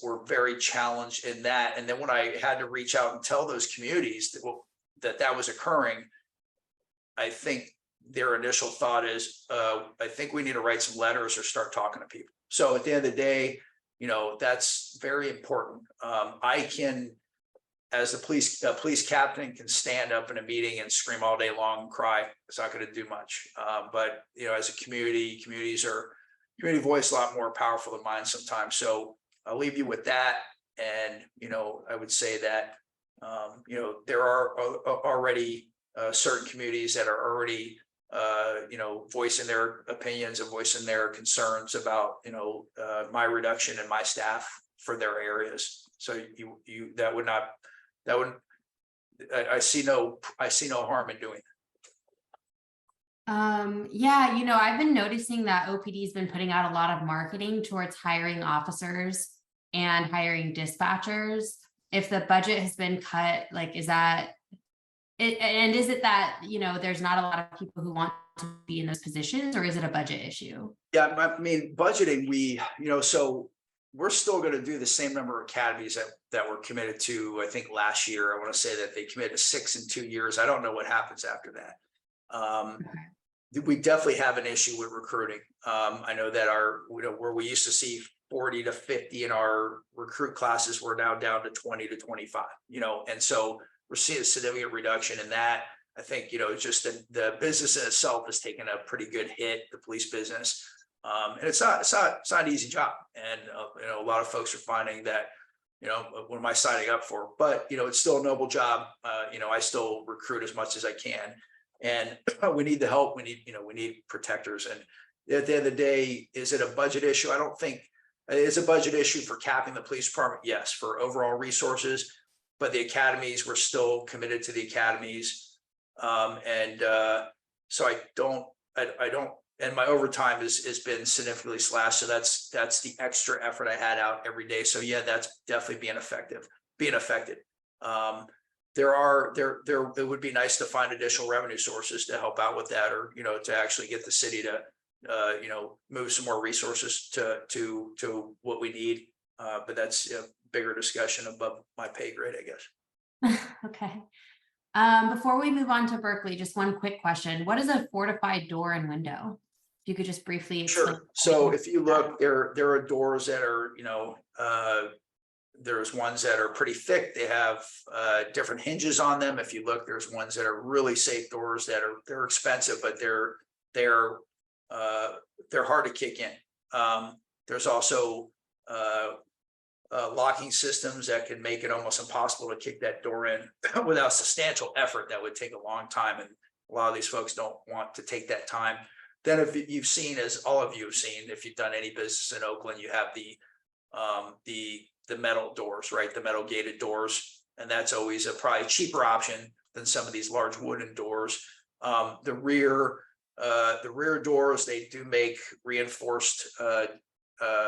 [SPEAKER 3] we're very challenged in that. And then when I had to reach out and tell those communities that was occurring, I think their initial thought is, I think we need to write some letters or start talking to people. So at the end of the day, you know, that's very important. I can, as a police captain, can stand up in a meeting and scream all day long and cry. It's not going to do much. But, you know, as a community voice a lot more powerful than mine sometimes. So I'll leave you with that. And, you know, I would say that, you know, there are already certain communities that are already, you know, voicing their opinions and voicing their concerns about, you know, my reduction in my staff for their areas. So I see no harm in doing that.
[SPEAKER 1] Yeah, you know, I've been noticing that OPD has been putting out a lot of marketing towards hiring officers and hiring dispatchers. If the budget has been cut, like, is that it? And is it that, you know, there's not a lot of people who want to be in those positions, or is it a budget issue?
[SPEAKER 3] Yeah, I mean, budgeting, so we're still going to do the same number of academies that were committed to. I think last year, I want to say that they committed to 6 in 2 years. I don't know what happens after that. We definitely have an issue with recruiting. I know that where we used to see 40 to 50 in our recruit classes, we're now down to 20 to 25, you know, and so we're seeing a significant reduction in that. I think, you know, just the business in itself has taken a pretty good hit, the police business. And it's not an easy job. And, you know, a lot of folks are finding that, you know, what am I signing up for? But, you know, it's still a noble job. You know, I still recruit as much as I can. And we need the help. We need protectors. And at the end of the day, is it a budget issue? I don't think it's a budget issue for capping the police department. Yes, for overall resources, but the academies, we're still committed to the academies. So I don't, and my overtime has been significantly slashed. So that's the extra effort I had out every day. So yeah, that's definitely being affected. It would be nice to find additional revenue sources to help out with that, or, you know, to actually get the city to, you know, move some more resources to what we need. But that's a bigger discussion above my pay grade, I guess.
[SPEAKER 1] Okay. Before we move on to Berkeley, just one quick question. What is a fortified door and window? If you could just briefly explain.
[SPEAKER 3] Sure. So if you look, there are doors that are, you know, there's ones that are pretty thick. They have different hinges on them. If you look, there's ones that are really safe doors they're expensive, but they're hard to kick in. There's also locking systems that can make it almost impossible to kick that door in without substantial effort. That would take a long time, and a lot of these folks don't want to take that time. Then if you've seen, as all of you have seen, if you've done any business in Oakland, you have the metal doors, right? The metal gated doors. And that's always a probably cheaper option than some of these large wooden doors. The rear doors, they do make reinforced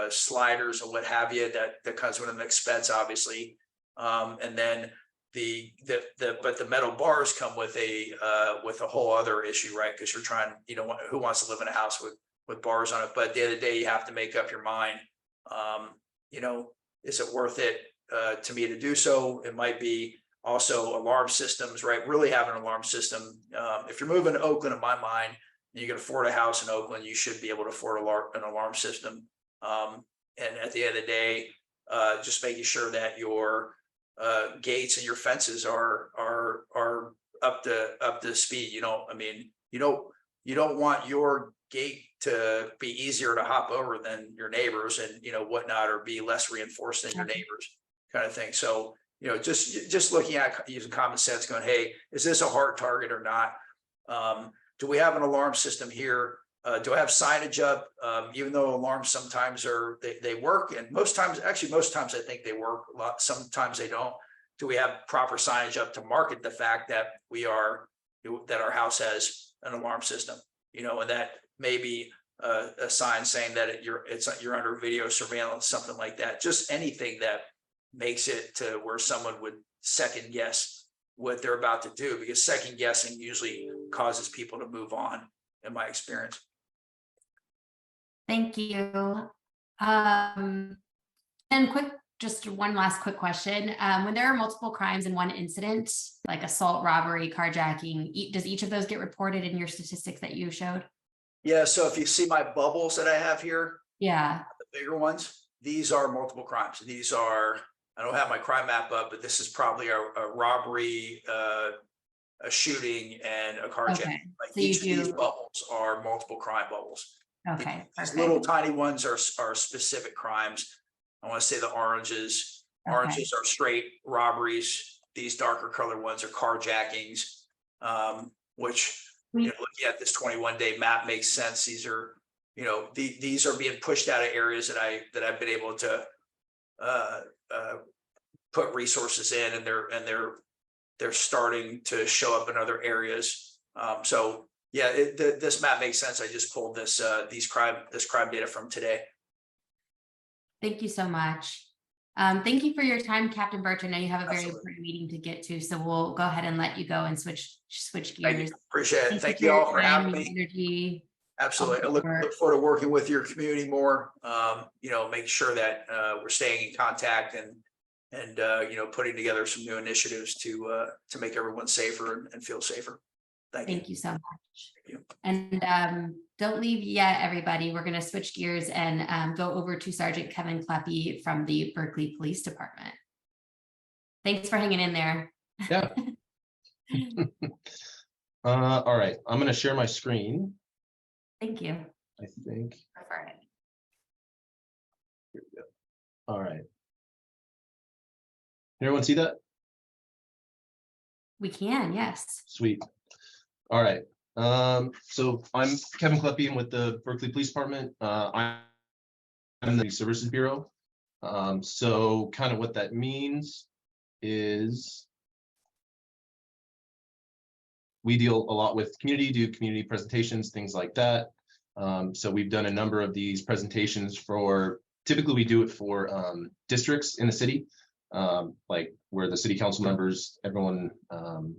[SPEAKER 3] sliders and what have you, that comes with an expense, obviously. And then but the metal bars come with a whole other issue, right? Because you're trying, who wants to live in a house with bars on it? But at the end of the day, you have to make up your mind. Is it worth it to me to do so? It might be also alarm systems, right? Really have an alarm system. If you're moving to Oakland, in my mind, and you can afford a house in Oakland, you should be able to afford an alarm system. And at the end of the day, just making sure that your gates and your fences are up to speed. You don't want your gate to be easier to hop over than your neighbors and whatnot, or be less reinforced than your neighbors, kind of thing. So just looking at using common sense, going, hey, is this a hard target or not? Do we have an alarm system here? Do I have signage up? Even though alarms sometimes they work, and most times I think they work a lot. Sometimes they don't. Do we have proper signage up to market the fact that that our house has an alarm system? And that maybe a sign saying that you're under video surveillance, something like that. Just anything that makes it to where someone would second guess what they're about to do, because second guessing usually causes people to move on, in my experience.
[SPEAKER 1] Thank you. And just one last quick question. When there are multiple crimes in one incident, like assault, robbery, carjacking, does each of those get reported in your statistics that you showed?
[SPEAKER 3] Yeah, so if you see my bubbles that I have here,
[SPEAKER 1] Yeah.
[SPEAKER 3] the bigger ones, these are multiple crimes. These are, I don't have my crime map up, but this is probably a robbery, a shooting, and a carjacking.
[SPEAKER 1] Okay.
[SPEAKER 3] Like
[SPEAKER 1] So
[SPEAKER 3] each of these bubbles are multiple crime bubbles.
[SPEAKER 1] Okay.
[SPEAKER 3] These little tiny ones are specific crimes. I want to say the oranges are straight robberies. These darker colored ones are carjackings, which, looking at this 21-day map makes sense. These are, these are being pushed out of areas that I've been able to put resources in, and they're starting to show up in other areas. So yeah, this map makes sense. I just pulled this crime data from today.
[SPEAKER 1] Thank you so much. Thank you for your time, Captain Birch. I know you have a very
[SPEAKER 3] Absolutely.
[SPEAKER 1] important meeting to get to, so we'll go ahead and let you go and switch gears.
[SPEAKER 3] Appreciate it. Thank you all for having me.
[SPEAKER 1] Energy.
[SPEAKER 3] Absolutely. I look forward to working with your community more. Make sure that we're staying in contact and putting together some new initiatives to make everyone safer and feel safer.
[SPEAKER 1] Thank you so much.
[SPEAKER 3] Thank you.
[SPEAKER 1] And don't leave yet, everybody. We're going to switch gears and go over to Sergeant Kevin Kleppe from the Berkeley Police Department. Thanks for hanging in there.
[SPEAKER 4] Yeah. All right. I'm going to share my screen.
[SPEAKER 1] Thank you.
[SPEAKER 4] I think.
[SPEAKER 1] Prefer it.
[SPEAKER 4] Here we go. All right. Can everyone see that?
[SPEAKER 1] We can, yes.
[SPEAKER 4] Sweet. All right. So I'm Kevin Kleppe. I'm with the Berkeley Police Department. I'm the Services Bureau. So kind of what that means is we deal a lot with community, do community presentations, things like that. So we've done a number of these presentations typically we do it for districts in the city. Like where the city council members, everyone,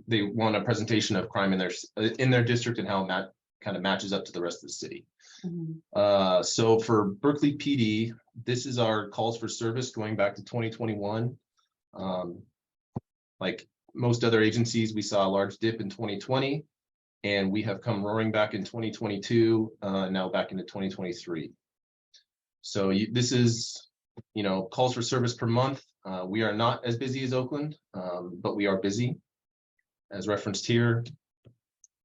[SPEAKER 4] they want a presentation of crime in their district and how that kind of matches up to the rest of the city.
[SPEAKER 1] Mm-hmm.
[SPEAKER 4] So for Berkeley PD, this is our calls for service going back to 2021. Like most other agencies, we saw a large dip in 2020, and we have come roaring back in 2022, now back into 2023. So this is, calls for service per month. We are not as busy as Oakland, but we are busy, as referenced here.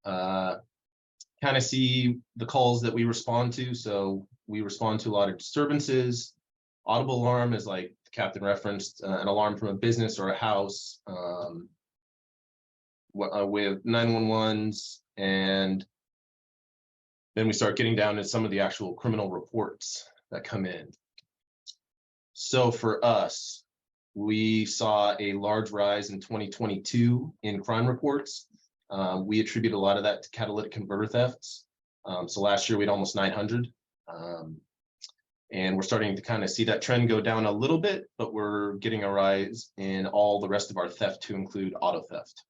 [SPEAKER 4] Kind of see the calls that we respond to. So we respond to a lot of disturbances. Audible alarm is, like the captain referenced, an alarm from a business or a house, with 911s, and then we start getting down to some of the actual criminal reports that come in. So for us, we saw a large rise in 2022 in crime reports. We attribute a lot of that to catalytic converter thefts. So last year we had almost 900. And we're starting to kind of see that trend go down a little bit, but we're getting a rise in all the rest of our theft to include auto theft.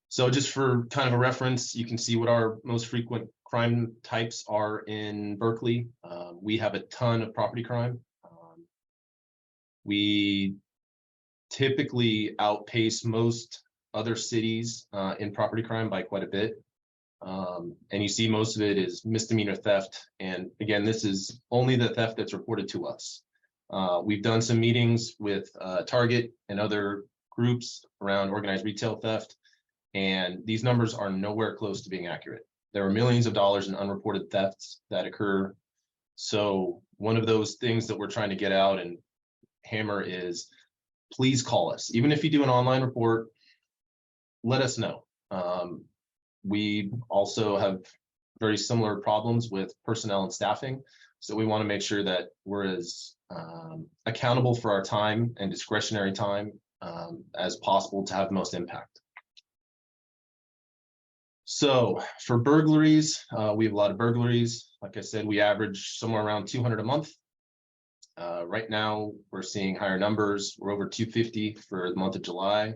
[SPEAKER 4] So just for kind of a reference, you can see what our most frequent crime types are in Berkeley. We have a ton of property crime. We typically outpace most other cities in property crime by quite a bit. And you see most of it is misdemeanor theft. And again, this is only the theft that's reported to us. We've done some meetings with Target and other groups around organized retail theft, and these numbers are nowhere close to being accurate. There are millions of dollars in unreported thefts that occur. So one of those things that we're trying to get out and hammer is, please call us. Even if you do an online report, let us know. We also have very similar problems with personnel and staffing. So we want to make sure that we're as accountable for our time and discretionary time as possible to have the most impact. So for burglaries, we have a lot of burglaries. Like I said, we average somewhere around 200 a month. Right now, we're seeing higher numbers. We're over 250 for the month of July.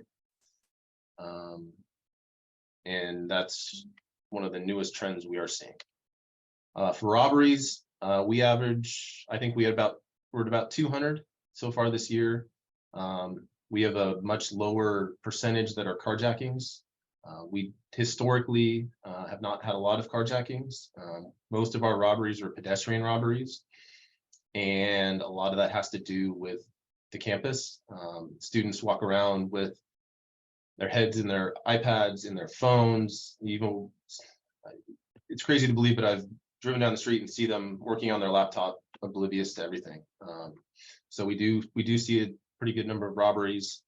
[SPEAKER 4] And that's one of the newest trends we are seeing. For robberies, we average, I think we're at about 200 so far this year. We have a much lower percentage that are carjackings. We historically have not had a lot of carjackings. Most of our robberies are pedestrian robberies. And a lot of that has to do with the campus. Students walk around with their heads in their iPads, in their phones. Even it's crazy to believe, but I've driven down the street and see them working on their laptop, oblivious to everything. So we do see a pretty good number of robberies.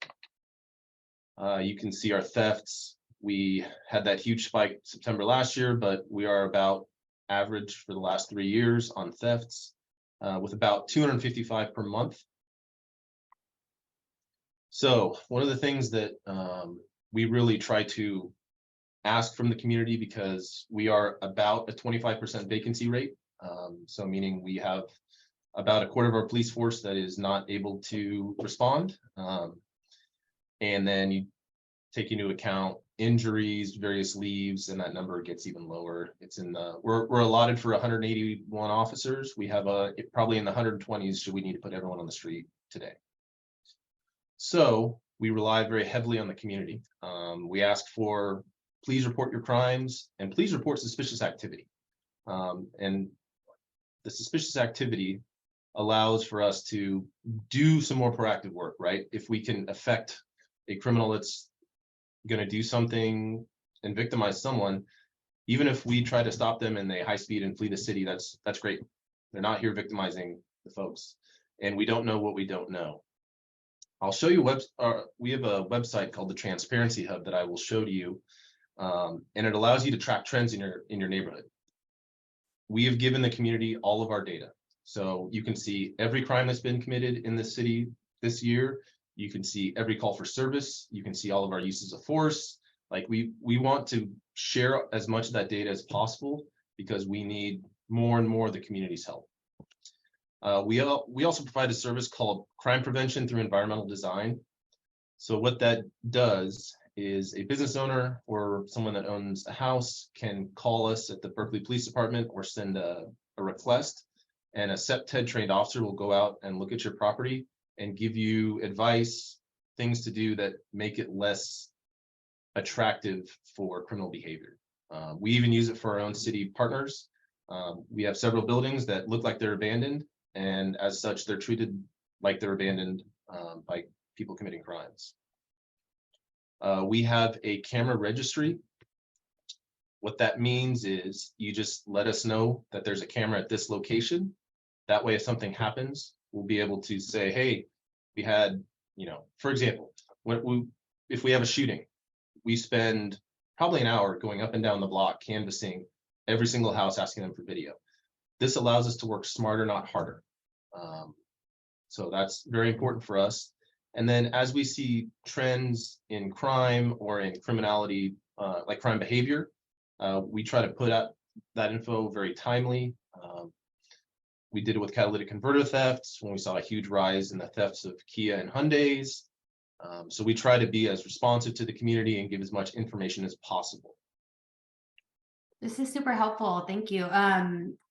[SPEAKER 4] You can see our thefts. We had that huge spike September last year, but we are about average for the last 3 years on thefts, with about 255 per month. So one of the things that we really try to ask from the community, because we are about a 25% vacancy rate, so meaning we have about a quarter of our police force that is not able to respond. And then you take into account injuries, various leaves, and that number gets even lower. It's in the, we're allotted for 181 officers. We have probably in the 120s should we need to put everyone on the street today. So we rely very heavily on the community. We ask for, please report your crimes and please report suspicious activity. And the suspicious activity allows for us to do some more proactive work, right? If we can affect a criminal that's going to do something and victimize someone, even if we try to stop them and they high speed and flee the city, that's great. They're not here victimizing the folks, and we don't know what we don't know. I'll show you we have a website called the Transparency Hub that I will show to you, and it allows you to track trends in your neighborhood. We have given the community all of our data, so you can see every crime that's been committed in the city this year. You can see every call for service. You can see all of our uses of force. Like we want to share as much of that data as possible because we need more and more of the community's help. We also provide a service called Crime Prevention through Environmental Design. So what that does is a business owner or someone that owns a house can call us at the Berkeley Police Department or send a request, and a CEPTED trained officer will go out and look at your property and give you advice, things to do that make it less attractive for criminal behavior. We even use it for our own city partners. We have several buildings that look like they're abandoned, and as such, they're treated like they're abandoned by people committing crimes. We have a camera registry. What that means is you just let us know that there's a camera at this location. That way, if something happens, we'll be able to say, hey, we had, for example, if we have a shooting, we spend probably an hour going up and down the block, canvassing every single house, asking them for video. This allows us to work smarter, not harder. So that's very important for us. And then as we see trends in crime or in criminality, like crime behavior, we try to put out that info very timely. We did it with catalytic converter thefts when we saw a huge rise in the thefts of Kia and Hyundais. So we try to be as responsive to the community and give as much information as possible.
[SPEAKER 1] This is super helpful. Thank you.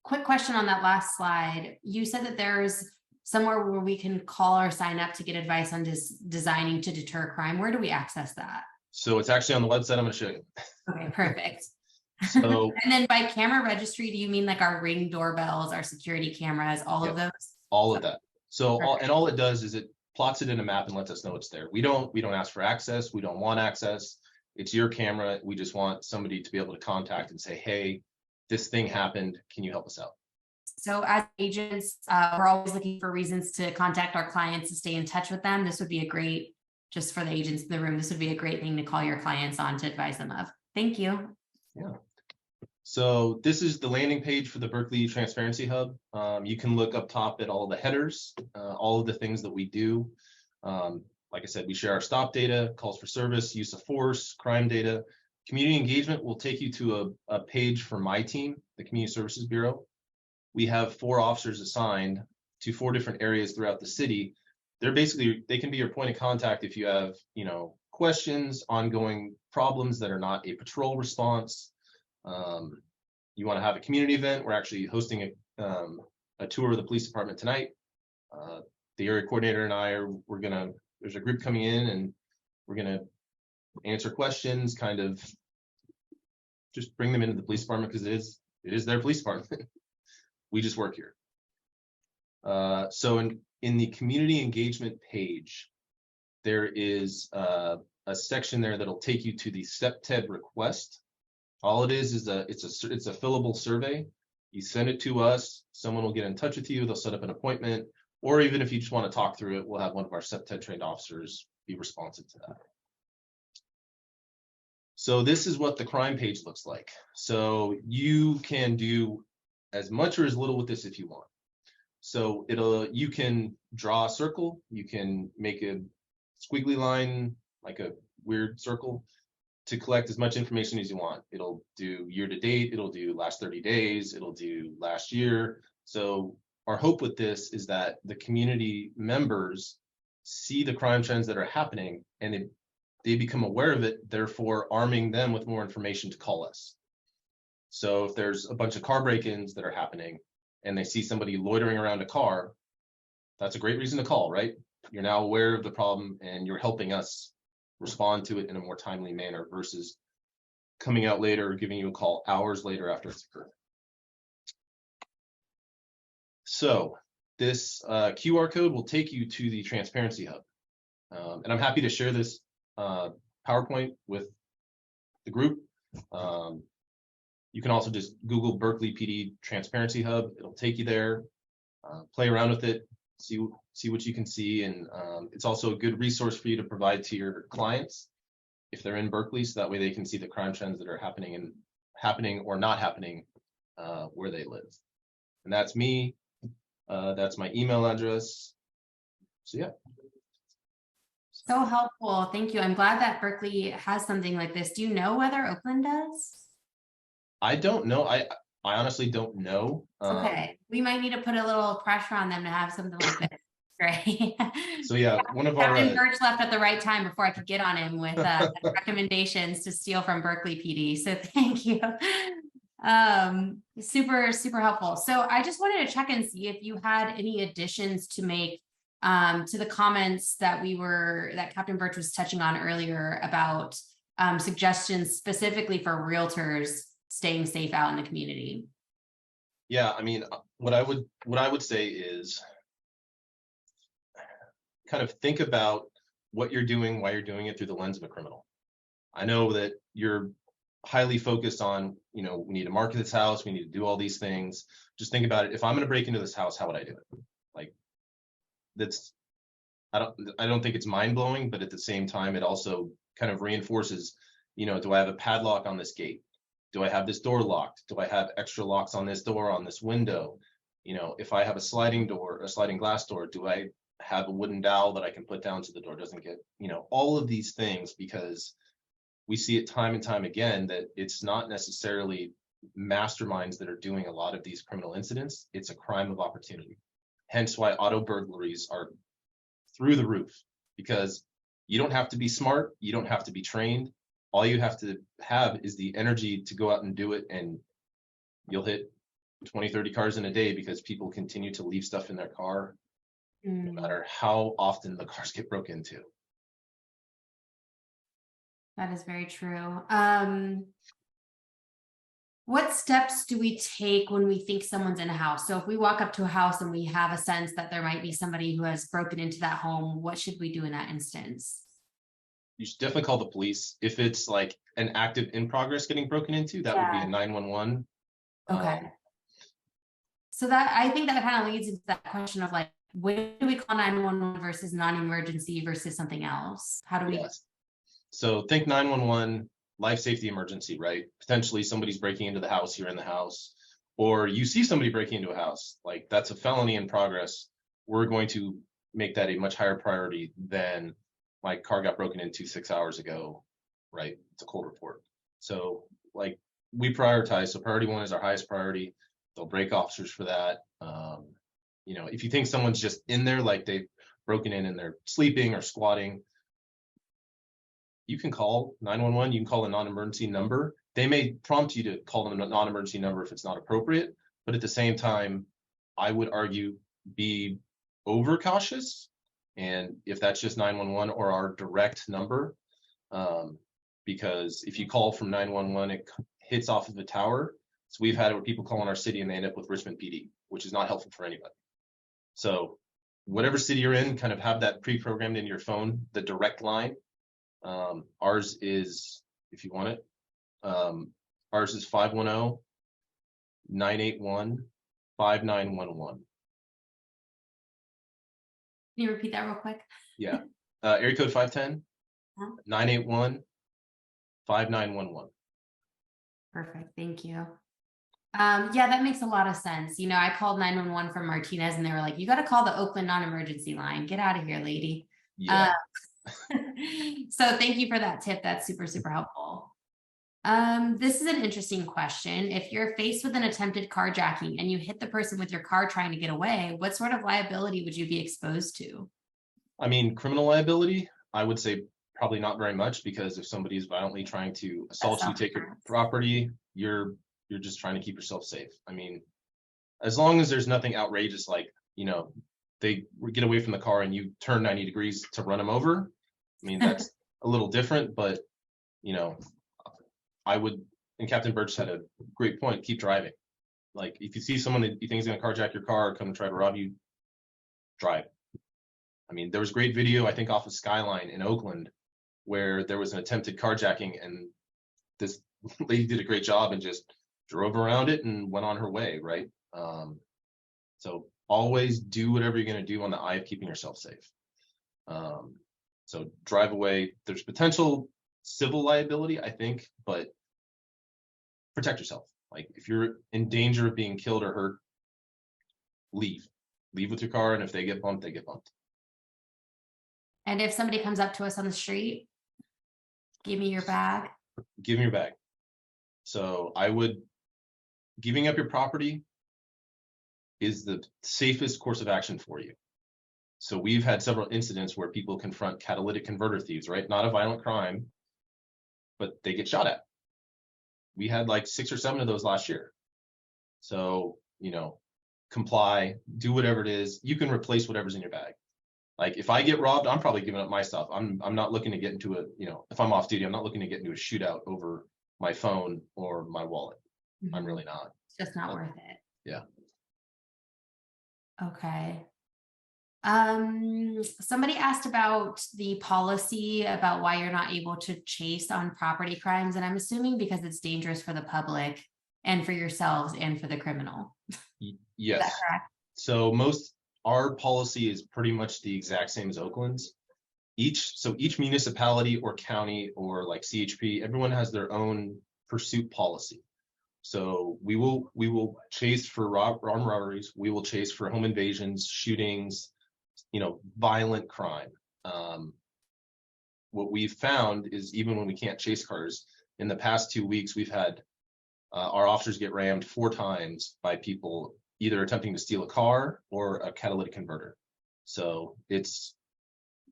[SPEAKER 1] Quick question on that last slide. You said that there's somewhere where we can call or sign up to get advice on designing to deter crime. Where do we access that?
[SPEAKER 4] So it's actually on the website. I'm going to show you.
[SPEAKER 1] Okay, perfect.
[SPEAKER 4] So
[SPEAKER 1] And then by camera registry, do you mean like our Ring doorbells, our security cameras, all of those?
[SPEAKER 4] all of that. So
[SPEAKER 1] Perfect.
[SPEAKER 4] all it does is it plots it in a map and lets us know it's there. We don't ask for access. We don't want access. It's your camera. We just want somebody to be able to contact and say, hey, this thing happened. Can you help us out?
[SPEAKER 1] So as agents, we're always looking for reasons to contact our clients and stay in touch with them. This would be a great, just for the agents in the room, this would be a great thing to call your clients on to advise them of. Thank you.
[SPEAKER 4] Yeah. So this is the landing page for the Berkeley Transparency Hub. You can look up top at all the headers, all of the things that we do. Like I said, we share our stop data, calls for service, use of force, crime data. Community engagement will take you to a page for my team, the Community Services Bureau. We have 4 officers assigned to 4 different areas throughout the city. They can be your point of contact if you have, questions, ongoing problems that are not a patrol response. You want to have a community event. We're actually hosting a tour of the police department tonight. The area coordinator and I there's a group coming in and we're gonna answer questions, kind of just bring them into the police department because it is their police department. We just work here. So in the community engagement page, there is a section there that'll take you to the StepTed request. All it is it's a fillable survey. You send it to us, someone will get in touch with you, they'll set up an appointment, or even if you just want to talk through it, we'll have one of our StepTed trained officers be responsive to that. So this is what the crime page looks like. So you can do as much or as little with this if you want. So you can draw a circle, you can make a squiggly line, like a weird circle, to collect as much information as you want. It'll do year to date, it'll do last 30 days, it'll do last year. So our hope with this is that the community members see the crime trends that are happening and they become aware of it, therefore arming them with more information to call us. So if there's a bunch of car break-ins that are happening and they see somebody loitering around a car, that's a great reason to call, right? You're now aware of the problem and you're helping us respond to it in a more timely manner versus coming out later or giving you a call hours later after it's occurred. So this QR code will take you to the Transparency Hub. And I'm happy to share this PowerPoint with the group. You can also just Google Berkeley PD Transparency Hub. It'll take you there, play around with it, see what you can see. And it's also a good resource for you to provide to your clients if they're in Berkeley, so that way they can see the crime trends that are happening or not happening where they live. And that's me. That's my email address. So yeah.
[SPEAKER 1] So helpful. Thank you. I'm glad that Berkeley has something like this. Do you know whether Oakland does?
[SPEAKER 4] I don't know. I honestly don't know.
[SPEAKER 1] Okay. We might need to put a little pressure on them to have something like this. Great.
[SPEAKER 4] So yeah, one of our
[SPEAKER 1] Captain Birch left at the right time before I could get on him with recommendations to steal from Berkeley PD. So thank you. Super, super helpful. So I just wanted to check and see if you had any additions to make to the comments that Captain Birch was touching on earlier about suggestions specifically for realtors staying safe out in the community.
[SPEAKER 4] Yeah, I mean, what I would say is kind of think about what you're doing, why you're doing it through the lens of a criminal. I know that you're highly focused on, we need to market this house, we need to do all these things. Just think about it. If I'm going to break into this house, how would I do it? Like, I don't think it's mind-blowing, but at the same time, it also kind of reinforces, do I have a padlock on this gate? Do I have this door locked? Do I have extra locks on this door, on this window? If I have a sliding glass door, do I have a wooden dowel that I can put down so the door doesn't get, all of these things, because we see it time and time again that it's not necessarily masterminds that are doing a lot of these criminal incidents, it's a crime of opportunity. Hence why auto burglaries are through the roof, because you don't have to be smart, you don't have to be trained. All you have to have is the energy to go out and do it, and you'll hit 20, 30 cars in a day because people continue to leave stuff in their car, no matter how often the cars get broke into.
[SPEAKER 1] That is very true. What steps do we take when we think someone's in a house? So if we walk up to a house and we have a sense that there might be somebody who has broken into that home, what should we do in that instance?
[SPEAKER 4] You should definitely call the police. If it's like an active in progress getting broken into, that would be a 911.
[SPEAKER 1] Okay. So that, I think that kind of leads into that question of like, when do we call 911 versus non-emergency versus something else? How do we?
[SPEAKER 4] Yes. So think 911, life safety emergency, right? Potentially somebody's breaking into the house, you're in the house, or you see somebody breaking into a house, like that's a felony in progress. We're going to make that a much higher priority than my car got broken into 6 hours ago, right? It's a cold report. So like we prioritize. So priority one is our highest priority. They'll break officers for that. You know, if you think someone's just in there, like they've broken in and they're sleeping or squatting, you can call 911, you can call a non-emergency number. They may prompt you to call them a non-emergency number if it's not appropriate, but at the same time, I would argue be overcautious. And if that's just 911 or our direct number, because if you call from 911, it hits off of the tower. So we've had it where people call in our city and they end up with Richmond PD, which is not helpful for anybody. So whatever city you're in, kind of have that pre-programmed in your phone, the direct line. Ours is, if you want it, ours is 510-981-5911.
[SPEAKER 1] Can you repeat that real quick?
[SPEAKER 4] Yeah. Area code 510-981-5911.
[SPEAKER 1] Perfect. Thank you. Yeah, that makes a lot of sense. You know, I called 911 from Martinez and they were like, you got to call the Oakland non-emergency line. Get out of here, lady.
[SPEAKER 4] Yeah.
[SPEAKER 1] So thank you for that tip. That's super, super helpful. This is an interesting question. If you're faced with an attempted carjacking and you hit the person with your car trying to get away, what sort of liability would you be exposed to?
[SPEAKER 4] I mean, criminal liability, I would say probably not very much, because if somebody is violently trying to assault you, take your property, you're just trying to keep yourself safe. I mean, as long as there's nothing outrageous, like, you know, they get away from the car and you turn 90 degrees to run them over. I mean, that's a little different, but, you know, I would, and Captain Birch had a great point, keep driving. Like, if you see someone that you think is going to carjack your car or come and try to rob you, drive. I mean, there was great video, I think, off of Skyline in Oakland, where there was an attempted carjacking and this lady did a great job and just drove around it and went on her way, right? So always do whatever you're going to do on the eye of keeping yourself safe. So drive away. There's potential civil liability, I think, but protect yourself. Like, if you're in danger of being killed or hurt, leave with your car. And if they get bumped, they get bumped.
[SPEAKER 1] And if somebody comes up to us on the street, give me your bag.
[SPEAKER 4] Give me your bag. So giving up your property is the safest course of action for you. So we've had several incidents where people confront catalytic converter thieves, right? Not a violent crime, but they get shot at. We had like 6 or 7 of those last year. So, you know, comply, do whatever it is. You can replace whatever's in your bag. Like, if I get robbed, I'm probably giving up my stuff. I'm not looking to get into if I'm off duty, I'm not looking to get into a shootout over my phone or my wallet. I'm really not.
[SPEAKER 1] It's just not worth it.
[SPEAKER 4] Yeah.
[SPEAKER 1] Okay. Somebody asked about the policy about why you're not able to chase on property crimes, and I'm assuming because it's dangerous for the public and for yourselves and for the criminal.
[SPEAKER 4] Yes.
[SPEAKER 1] Is that correct?
[SPEAKER 4] So our policy is pretty much the exact same as Oakland's. Each municipality or county or like CHP, everyone has their own pursuit policy. So we will chase for armed robberies. We will chase for home invasions, shootings, violent crime. What we've found is, even when we can't chase cars, in the past 2 weeks, we've had Our officers get rammed 4 times by people either attempting to steal a car or a catalytic converter. So it's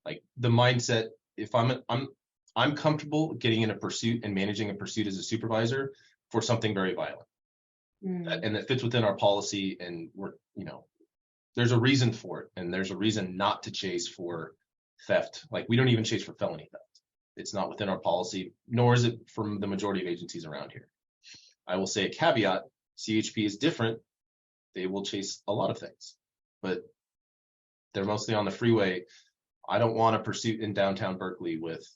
[SPEAKER 4] like the mindset, if I'm comfortable getting in a pursuit and managing a pursuit as a supervisor for something very violent. And that fits within our policy, and we're, there's a reason for it, and there's a reason not to chase for theft. Like, we don't even chase for felony theft. It's not within our policy, nor is it from the majority of agencies around here. I will say a caveat, CHP is different. They will chase a lot of things, but they're mostly on the freeway. I don't want a pursuit in downtown Berkeley with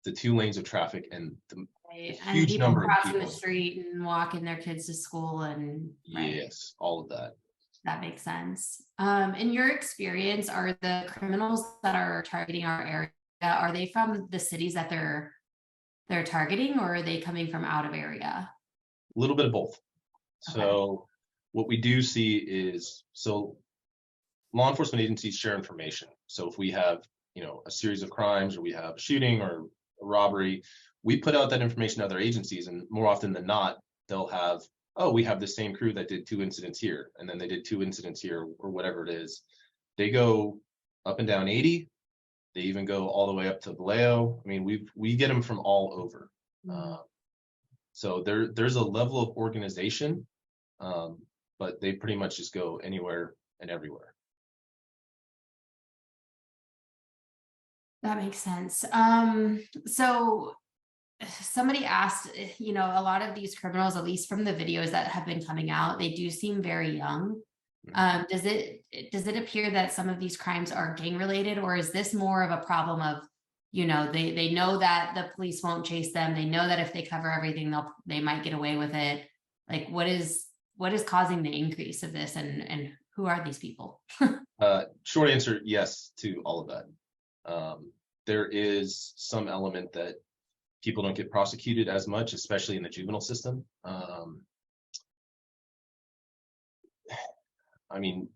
[SPEAKER 4] the 2 lanes of traffic and the
[SPEAKER 1] And
[SPEAKER 4] huge
[SPEAKER 1] people
[SPEAKER 4] number of
[SPEAKER 1] crossing
[SPEAKER 4] people.
[SPEAKER 1] the street and walking their kids to school and. Right.
[SPEAKER 4] Yes, all of that.
[SPEAKER 1] That makes sense. In your experience, are the criminals that are targeting our area, are they from the cities that they're targeting, or are they coming from out of area?
[SPEAKER 4] A little bit of both.
[SPEAKER 1] Okay.
[SPEAKER 4] So what we do see is, law enforcement agencies share information. So if we have, a series of crimes, or we have a shooting or a robbery, we put out that information to other agencies, and more often than not, they'll have, oh, we have the same crew that did 2 incidents here, and then they did 2 incidents here, or whatever it is. They go up and down 80. They even go all the way up to Vallejo. I mean, we get them from all over. So there's a level of organization, but they pretty much just go anywhere and everywhere.
[SPEAKER 1] That makes sense. So somebody asked, a lot of these criminals, at least from the videos that have been coming out, they do seem very young. Does it appear that some of these crimes are gang related, or is this more of a problem of, they know that the police won't chase them. They know that if they cover everything, they might get away with it. Like, what is causing the increase of this, and who are these people?
[SPEAKER 4] Short answer, yes to all of that. There is some element that people don't get prosecuted as much, especially in the juvenile system. I mean,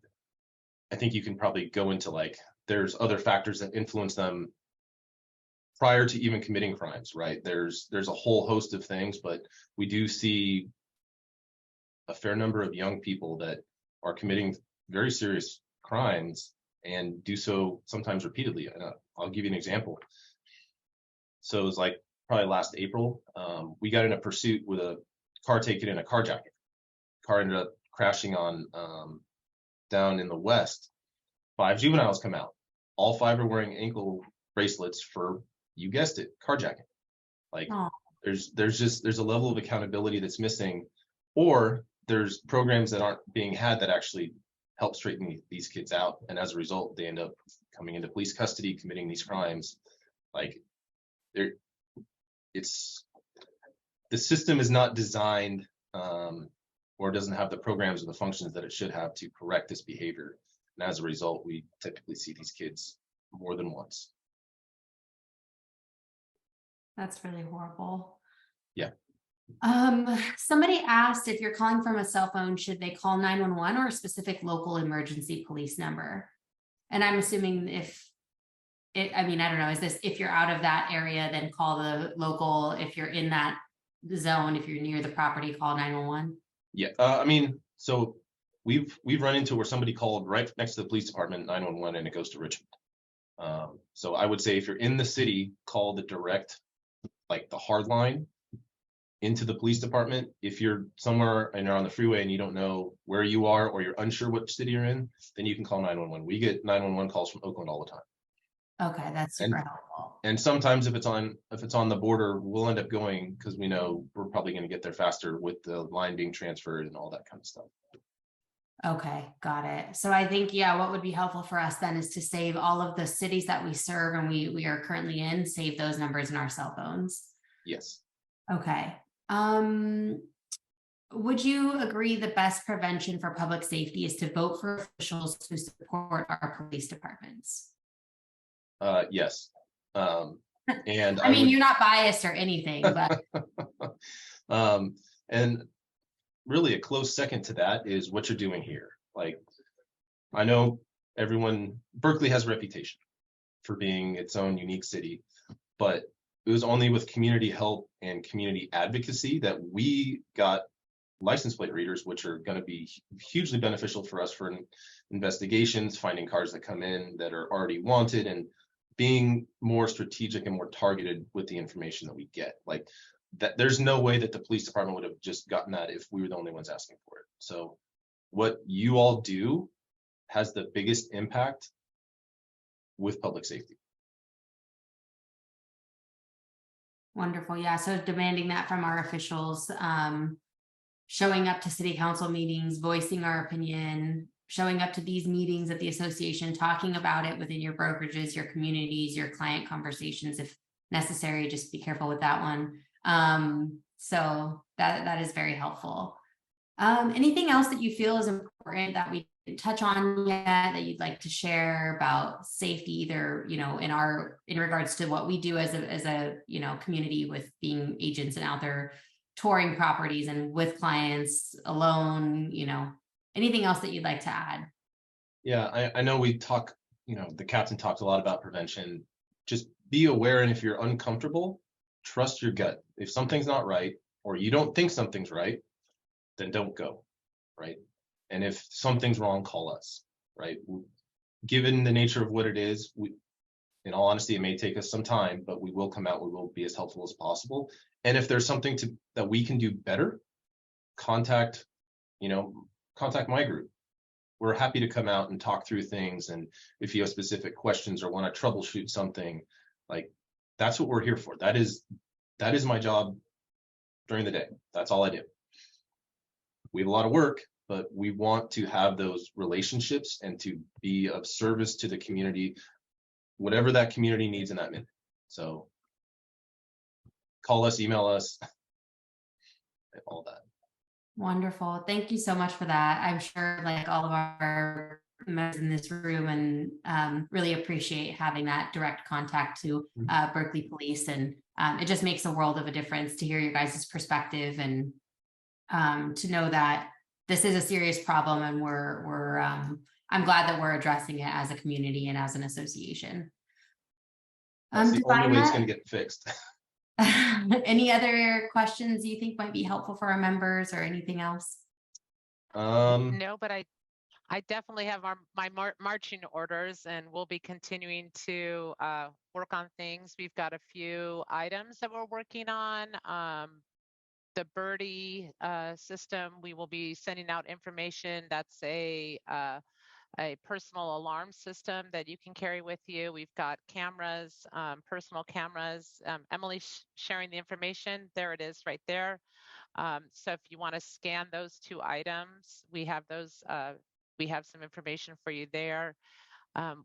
[SPEAKER 4] I think you can probably go into, like, there's other factors that influence them prior to even committing crimes, right? There's a whole host of things, but we do see a fair number of young people that are committing very serious crimes and do so sometimes repeatedly. And I'll give you an example. So it was like probably last April, we got in a pursuit with a car taken in a carjacking. Car ended up crashing on down in the west. 5 juveniles come out. All 5 are wearing ankle bracelets for, you guessed it, carjacking. Like, there's a level of accountability that's missing, or there's programs that aren't being had that actually help straighten these kids out, and as a result, they end up coming into police custody, committing these crimes. Like, the system is not designed, or doesn't have the programs or the functions that it should have to correct this behavior. And as a result, we typically see these kids more than once.
[SPEAKER 1] That's really horrible.
[SPEAKER 4] Yeah.
[SPEAKER 1] Somebody asked, if you're calling from a cell phone, should they call 911 or a specific local emergency police number? And I'm assuming I don't know, is this, if you're out of that area, then call the local. If you're in that zone, if you're near the property, call 911.
[SPEAKER 4] Yeah, so we've run into where somebody called right next to the police department, 911, and it goes to Richmond. So I would say if you're in the city, call the direct, like the hard line into the police department. If you're somewhere and you're on the freeway and you don't know where you are, or you're unsure what city you're in, then you can call 911. We get 911 calls from Oakland all the time.
[SPEAKER 1] Okay, that's super helpful.
[SPEAKER 4] And sometimes if it's on the border, we'll end up going, because we know we're probably going to get there faster with the line being transferred and all that kind of stuff.
[SPEAKER 1] Okay, got it. So I think, what would be helpful for us then is to save all of the cities that we serve and we are currently in, save those numbers in our cell phones.
[SPEAKER 4] Yes.
[SPEAKER 1] Okay. Would you agree the best prevention for public safety is to vote for officials who support our police departments?
[SPEAKER 4] Yes. And
[SPEAKER 1] I mean, you're not biased or anything, but
[SPEAKER 4] and really a close second to that is what you're doing here. Like, I know Berkeley has a reputation for being its own unique city, but it was only with community help and community advocacy that we got license plate readers, which are going to be hugely beneficial for us for investigations, finding cars that come in that are already wanted, and being more strategic and more targeted with the information that we get. Like that, there's no way that the police department would have just gotten that if we were the only ones asking for it. So what you all do has the biggest impact with public safety.
[SPEAKER 1] Wonderful. Yeah. So demanding that from our officials, showing up to city council meetings, voicing our opinion, showing up to these meetings at the association, talking about it within your brokerages, your communities, your client conversations, if necessary. Just be careful with that one. So that is very helpful. Anything else that you feel is important that we didn't touch on yet that you'd like to share about safety, either, you know, in regards to what we do as a you know, community with being agents and out there touring properties and with clients alone, you know, anything else that you'd like to add?
[SPEAKER 4] Yeah, I know we talk, you know, the captain talked a lot about prevention. Just be aware, and if you're uncomfortable, trust your gut. If something's not right, or you don't think something's right, then don't go, right? And if something's wrong, call us, right? Given the nature of what it is, in all honesty, it may take us some time, but we will come out, we will be as helpful as possible. And if there's something that we can do better, contact my group. We're happy to come out and talk through things. And if you have specific questions or want to troubleshoot something, like, that's what we're here for. That is my job during the day. That's all I do. We have a lot of work, but we want to have those relationships and to be of service to the community, whatever that community needs in that minute. So call us, email us, all that.
[SPEAKER 1] Wonderful. Thank you so much for that. I'm sure, like all of our members in this room, and really appreciate having that direct contact to Berkeley Police. And it just makes a world of a difference to hear your guys' perspective, and to know that this is a serious problem, and I'm glad that we're addressing it as a community and as an association.
[SPEAKER 4] That's the only way it's going to get fixed.
[SPEAKER 1] Any other questions you think might be helpful for our members, or anything else?
[SPEAKER 2] No, but I definitely have my marching orders, and we'll be continuing to work on things. We've got a few items that we're working on. The Birdie system, we will be sending out information. That's a personal alarm system that you can carry with you. We've got cameras, personal cameras. Emily's sharing the information. There it is right there. So if you want to scan those two items, we have those. We have some information for you there.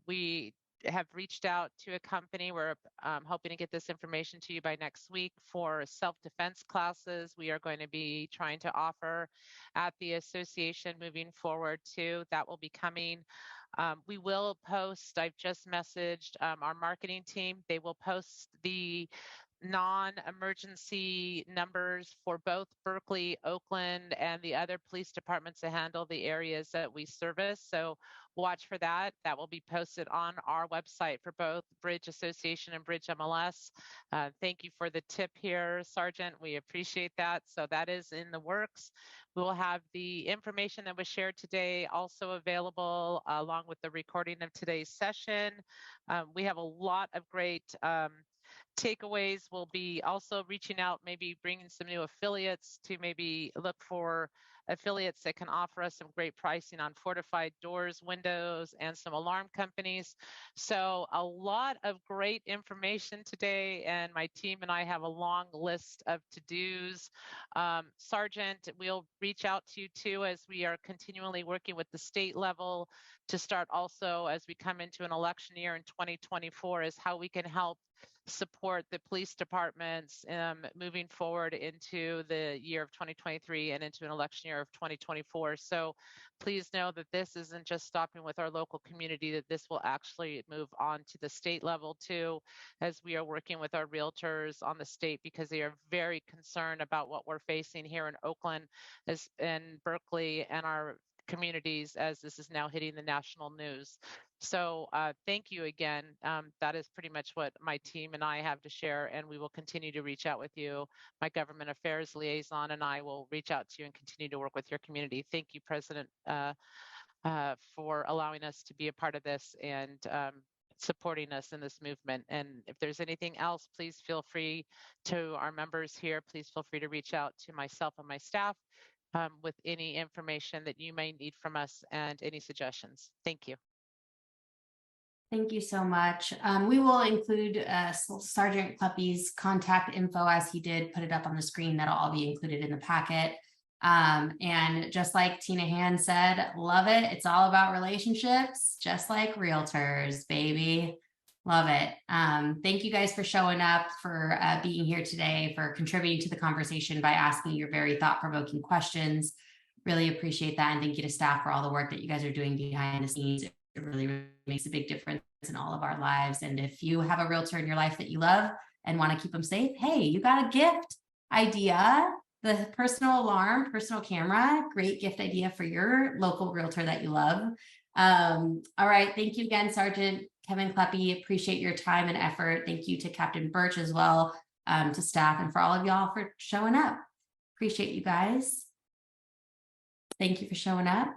[SPEAKER 2] We have reached out to a company. We're hoping to get this information to you by next week for self-defense classes we are going to be trying to offer at the association moving forward too. That will be coming. We will post, I've just messaged our marketing team. They will post the non-emergency numbers for both Berkeley, Oakland, and the other police departments to handle the areas that we service. So watch for that. That will be posted on our website for both Bridge Association and Bridge MLS. Thank you for the tip here, Sergeant. We appreciate that. So that is in the works. We will have the information that was shared today also available along with the recording of today's session. We have a lot of great takeaways. We'll be also reaching out, maybe bringing some new affiliates to maybe look for affiliates that can offer us some great pricing on fortified doors, windows, and some alarm companies. So a lot of great information today, and my team and I have a long list of to-dos. Sergeant, we'll reach out to you too as we are continually working with the state level to start also as we come into an election year in 2024 is how we can help support the police departments moving forward into the year of 2023 and into an election year of 2024. So please know that this isn't just stopping with our local community, that this will actually move on to the state level too, as we are working with our realtors on the state, because they are very concerned about what we're facing here in Oakland and Berkeley and our communities as this is now hitting the national news. So thank you again. That is pretty much what my team and I have to share, and we will continue to reach out with you. My government affairs liaison and I will reach out to you and continue to work with your community. Thank you, President, for allowing us to be a part of this and supporting us in this movement. And if there's anything else, please feel free to our members here. Please feel free to reach out to myself and my staff with any information that you may need from us and any suggestions. Thank you.
[SPEAKER 1] Thank you so much. We will include Sergeant Cluppy's contact info as he did put it up on the screen. That'll all be included in the packet. And just like Tina Hand said, love it. It's all about relationships, just like realtors, baby. Love it. Thank you guys for showing up, for being here today, for contributing to the conversation by asking your very thought-provoking questions. Really appreciate that. And thank you to staff for all the work that you guys are doing behind the scenes. It really makes a big difference in all of our lives. And if you have a realtor in your life that you love and want to keep them safe, hey, you got a gift idea. The personal alarm, personal camera, great gift idea for your local realtor that you love. All right. Thank you again, Sergeant Kevin Cluppy. Appreciate your time and effort. Thank you to Captain Birch as well, to staff, and for all of y'all for showing up. Appreciate you guys. Thank you for showing up.